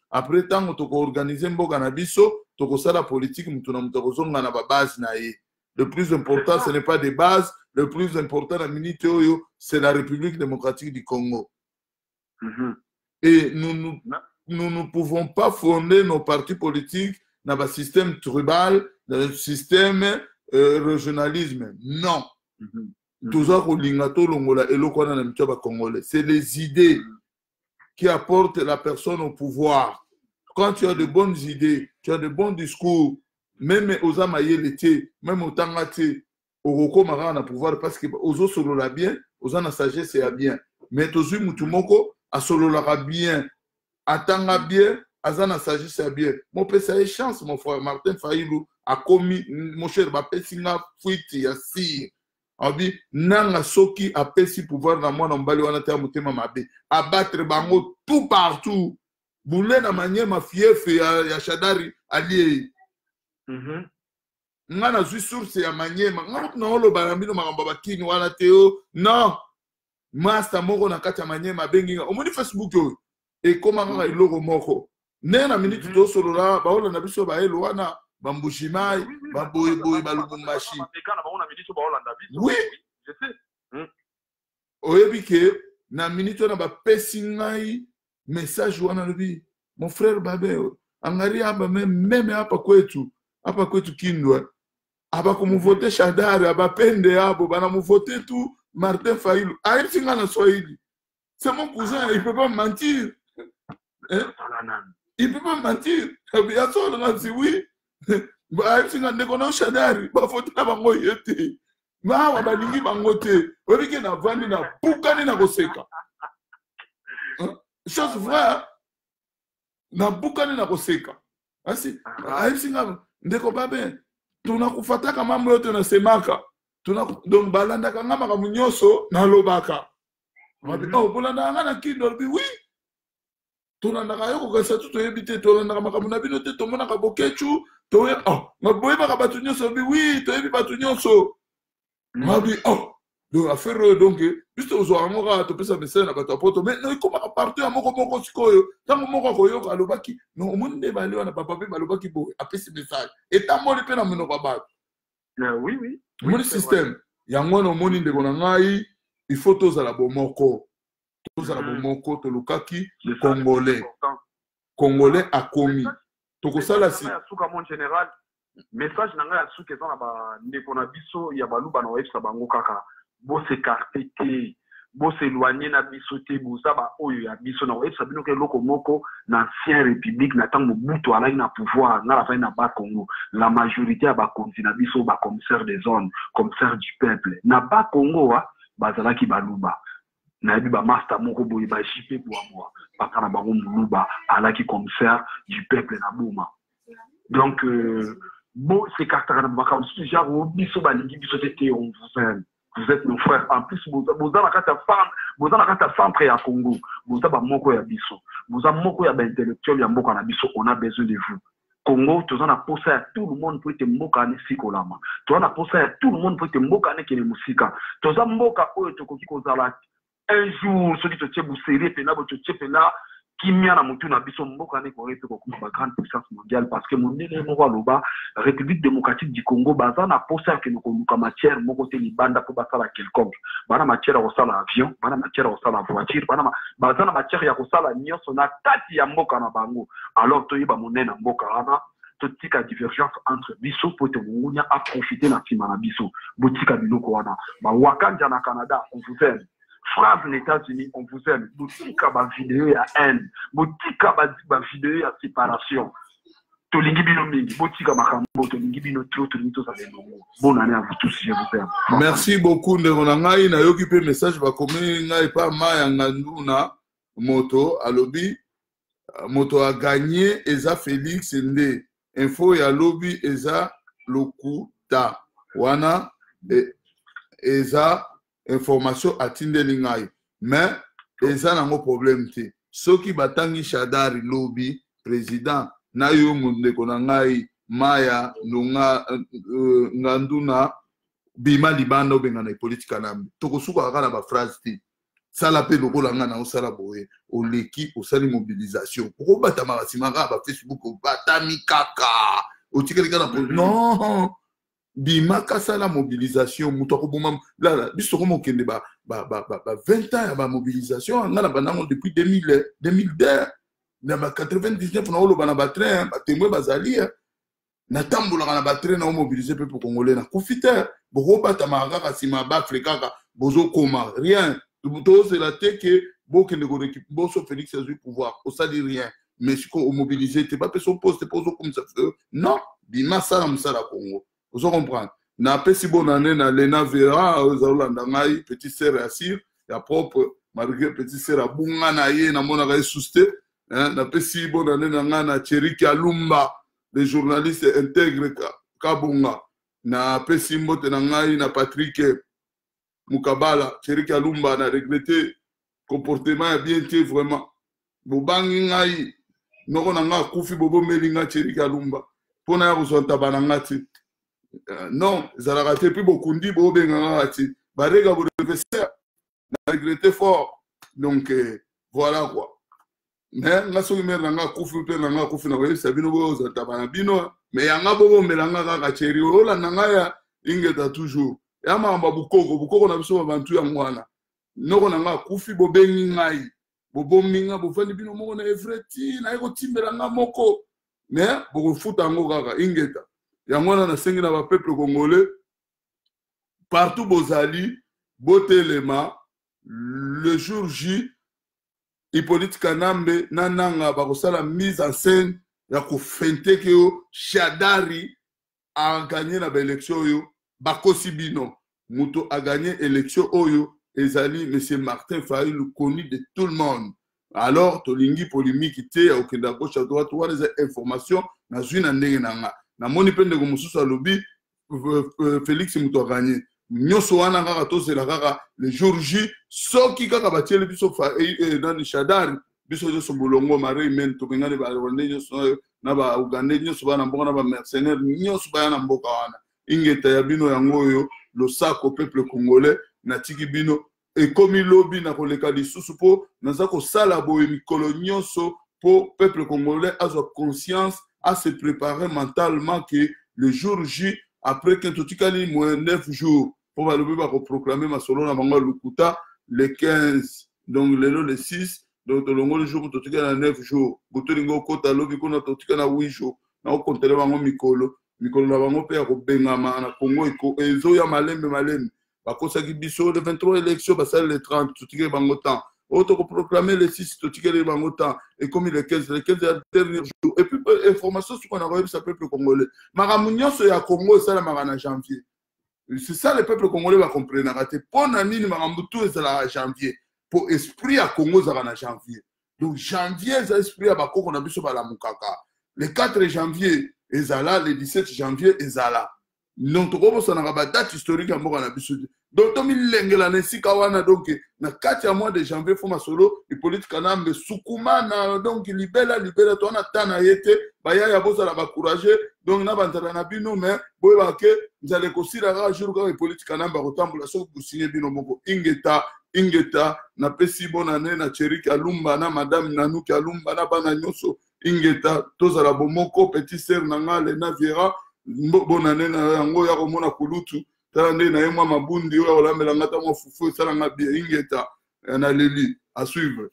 Après, tant que tu organises un bon canabiso, tu as la politique, tu as base. Le plus important, ce n'est pas des bases. Le plus important, c'est la République démocratique du Congo. Et nous ne pouvons pas fonder nos partis politiques dans le système tribal, dans le système régionalisme. Non. C'est les idées qui apportent la personne au pouvoir. Quand tu as de bonnes idées, tu as de bons discours, même aux amayélétés, même aux tangaté, au roko marana pouvoir, parce que aux autres solo la bien, aux ana sagesse c'est bien. Mais aux mutumoko, à solo la bien, à tanga bien, azana sagesse c'est bien. Mon père, ça a chance, mon frère Martin Faïlou a commis, mon cher, ma pessinga fuiti ya si. Abi, nanga soki a pessi pouvoir na moi, n'embali wana te amutema mabe. Abattre bango tout partout. Boulé na manière ma fief ya Shadari allié. Ngana zui source ya manière, ngana na holo barambino makamba kini wana teo. Non. Master moko na kati ya manière mabenginga. Omoni Facebook yo. Et comment ngana iloko moko. Nena minute to solo la, ba hola na biso ba elo wana. Bambushimai, Baboy, Balubumbashi. Oui, je sais. Oyebike, na minute na ba pesingai message wana lobi. Mon frère Babé, angari aba même hapa kwetu Kindwa. Aba kumuvote Shadari, aba pende abo, bana muvote tout Martin Faïlou. Aïe singa na Swahili. C'est mon cousin, il peut pas mentir. Hein? Il peut pas mentir. Il y a ça, on a dit oui. Ba singa ndeko na Shadari ba foto na bango yete ma wa balingi bango te obike na vandi na bukani na koseka chose vraie na bukani na koseka asi singa ndeko babe tunakufataka mambo yote na semaka donc balanda kanga makamu nyoso na lobaka oh bolanda ngana kindo bi oui tunandaka yoko kasa tu toyebite tunandaka makamu na bino te tomona ka bokechu toye oh maboyeba ka batu nyonso bi oui toyebi batu nyonso mabi oh donc affaire donc juste aux amoura to pesa message na batu poto mais no koma partout ya moko sikoyo tango moko koyoka alobaki no monde bali wana papa pe balobaki bo apesi message et tamoli pe na mino ba batu oui mon système yango no moni ndeko na ngai il faut tozala bomoko to lukaki Congolais a commis. Tokosala si. Suka mon général, message nanga ya suka ezana ba ndeko na biso ya baluba na websa bango kaka bo s'écarter te bo s'éloigner na biso te boza ba oyo ya biso na oyebisa bino ke loko moko na ancien république na ntango Mobutu alaki na pouvoir nga la na ba Congo la majorité ya bakonzi na biso ba commissaire des zones commissaire du peuple na ba Congo bazalaki baluba na yebi ba master moko boye ba JP Bouamoa papa na bango muluba alaki commissaire du peuple na Boma donc bon c'est caractère na ba comme genre biso balingi biso te on vous aime. Vous êtes nos frères. En plus, vous avez la centre à Congo. Vous avez moko ya biso. Vous avez moko ya intellectuel ya moko na biso. On a besoin de vous. Congo, tu en as posé à tout le monde pour être moka ne sikolama. Tu en as posé à tout le monde pour être moka ne kene musika. Tu as moka oyo to koki kozala. Un jour, celui qui te tient bousséré, pena bo te tient pena. Kimia na mutu na biso mboka ne ko repe ko kuma grande puissance mondiale parce que mon ndele moko loba République démocratique du Congo baza na posa ke ko luka matière moko te libanda po basala quelconque bana matière ko sala avion bana matière ko sala voiture bana baza na matière ya ko sala nyonso na kati ya mboka na bango alors to yiba monena mboka wana to tika divergence entre biso po te ngunya a profiter na tima na biso botika biloko wana ba wakanja na Canada on vous aime. France, les États-Unis, on vous aime. Boutika ba vidéo ya haine. Boutika ba vidéo ya séparation. Tolingi bino mingi. Boutika makambo. Tolingi bino trop. Tolingi to sa venongo. Bonne année à vous tous. Je vous aime. Merci beaucoup. Nderonangai na yoki pe message ba komi ngai pa maya nganduna moto alobi moto a gagné eza Félix Nde. Info ya lobby eza lokuta. Wana eza information atindeli ngai mais eza nango problème te soki batangi Shadari lobby président na yo ndeko na ngai maya nunga nganduna bima libanda obenga na politique nambe tokosuka kaka na ba phrase te sala pe lokola nga na osala boye oleki osali mobilisation poko bata marasimaka ba Facebook batami kaka otikeli kana non bimaka sala mobilisation muto ko boma la biso ko mokende ba 20 ans ya ba mobilisation ngana banango depuis 2002 na ba 99 na olo bana ba train ba témoin bazali na tambola na ba train na mobiliser peuple congolais na kufiter boko bata maraka sima ba afrika bozo koma rien tout c'est la teke bokende ko équipe boso Félix a eu pouvoir au ça dit rien mais si ko mobiliser t'es pas son poste pose comme ça non bima sala musala Congo. Vous comprenez? Na pesi bonne année na Lena Vera Zaolanda ngai petit sœur Assir ya propre malgré petit sœur abunga na ye na mona ga souste na pesi bonne année na nga na Cheriki Alumba les journalistes intègres kabunga na pesi mbote na ngai na Patrick Mukabala Cheriki Alumba na regretté comportement bien été vraiment bobangi ngai noko na nga kufi bobo melinga Cheriki Alumba pona ya kozonta bananga ti non, ça a raté plus beaucoup de gens qui ont raté. Barrega vous devez regretter fort. Donc, voilà quoi. Mais, nous sommes là, koufu pe nanga koufu na wewe sabino boza tabana bino mais yanga bobo melanga kaka cheri ola nanga ya ingeta toujours. Ya mamba bukoko na biso bantu ya mwana. Noko nanga koufi bobengi ngai. Bobo minga bofandi bino moko na evreti na eko timbela nga moko. Mais boko futa ngo kaka ingeta. Yangwana na sengi na ba peuple congolais partout bozali botelema le jour J Hippolyte Kanambe nananga bakosala mise en scène ya ko fente ke yo Shadari a gagné la élection yo bakosi bino muto a gagné élection oyo ezali monsieur Martin Fayulu connu de tout le monde alors tolingi polémique te ya okenda gauche à droite ou les informations na zuna ndenge nanga na moni pende ko mususu alobi Félix muto a gagné nyoso wana kaka tozela kaka le jour J soki kaka batiele biso dans le Shadari biso zo bolongo mare men to bengane ba rwande nyoso na ba ugande nyoso bana mboka na ba mercenaires nyoso ba na mboka wana ingeta ya bino yango yo le sac au peuple congolais na tiki bino et comme lobby na koleka lisusu po naza ko sala boye mikolo nyoso po peuple congolais a conscience à se préparer mentalement que le jour J après que tout tikali moins 9 jours pour va proclamer ma solo na bango lukuta le 15 donc le 6 donc le jour tout tikali 9 jours botolingo kota lobi kona tout tikali na 8 jours na kontele bango mikolo na bango pe ya ko bengama na Congo ezo ya malembe bakosaki biso le 23 élection basali le 30 totikeli bango temps auto proclamer le 6 totikeli bango temps et comme le 15 ya dernier jour et puis information sur qu'on a reçu le peuple congolais makambo nyonso ya Congo esalamaka na janvier. C'est ça le peuple congolais va comprendre. Pour nani makambo tout ezala janvier pour esprit à Congo ezala na janvier. Donc janvier ezala esprit à bakoko na biso bala mukaka. Le 4 janvier ezala, le 17 janvier ezala. Non to ko ça na ba date historique ya mboka na biso. Donc to milengela na sika wana donc na 4 mois de janvier fo masolo et politique kanambe sukumana donc libela to na tana yete baya ya bosa la ba courager donc na banzala na bino mais boye ba ke nzale ko sira ga jour ka politique kanamba rotambola so ko signer bino moko ingeta na pesi bonane na Cherik Alumba na madame Nanuki Alumba na bana nyoso ingeta tozala bomoko petit sœur nangale na Viera bonane na yango ya komona kulutu tala nde na yemwa mabundi oyo olambela ngata mo fufu sala ngabie ingeta na leli à suivre.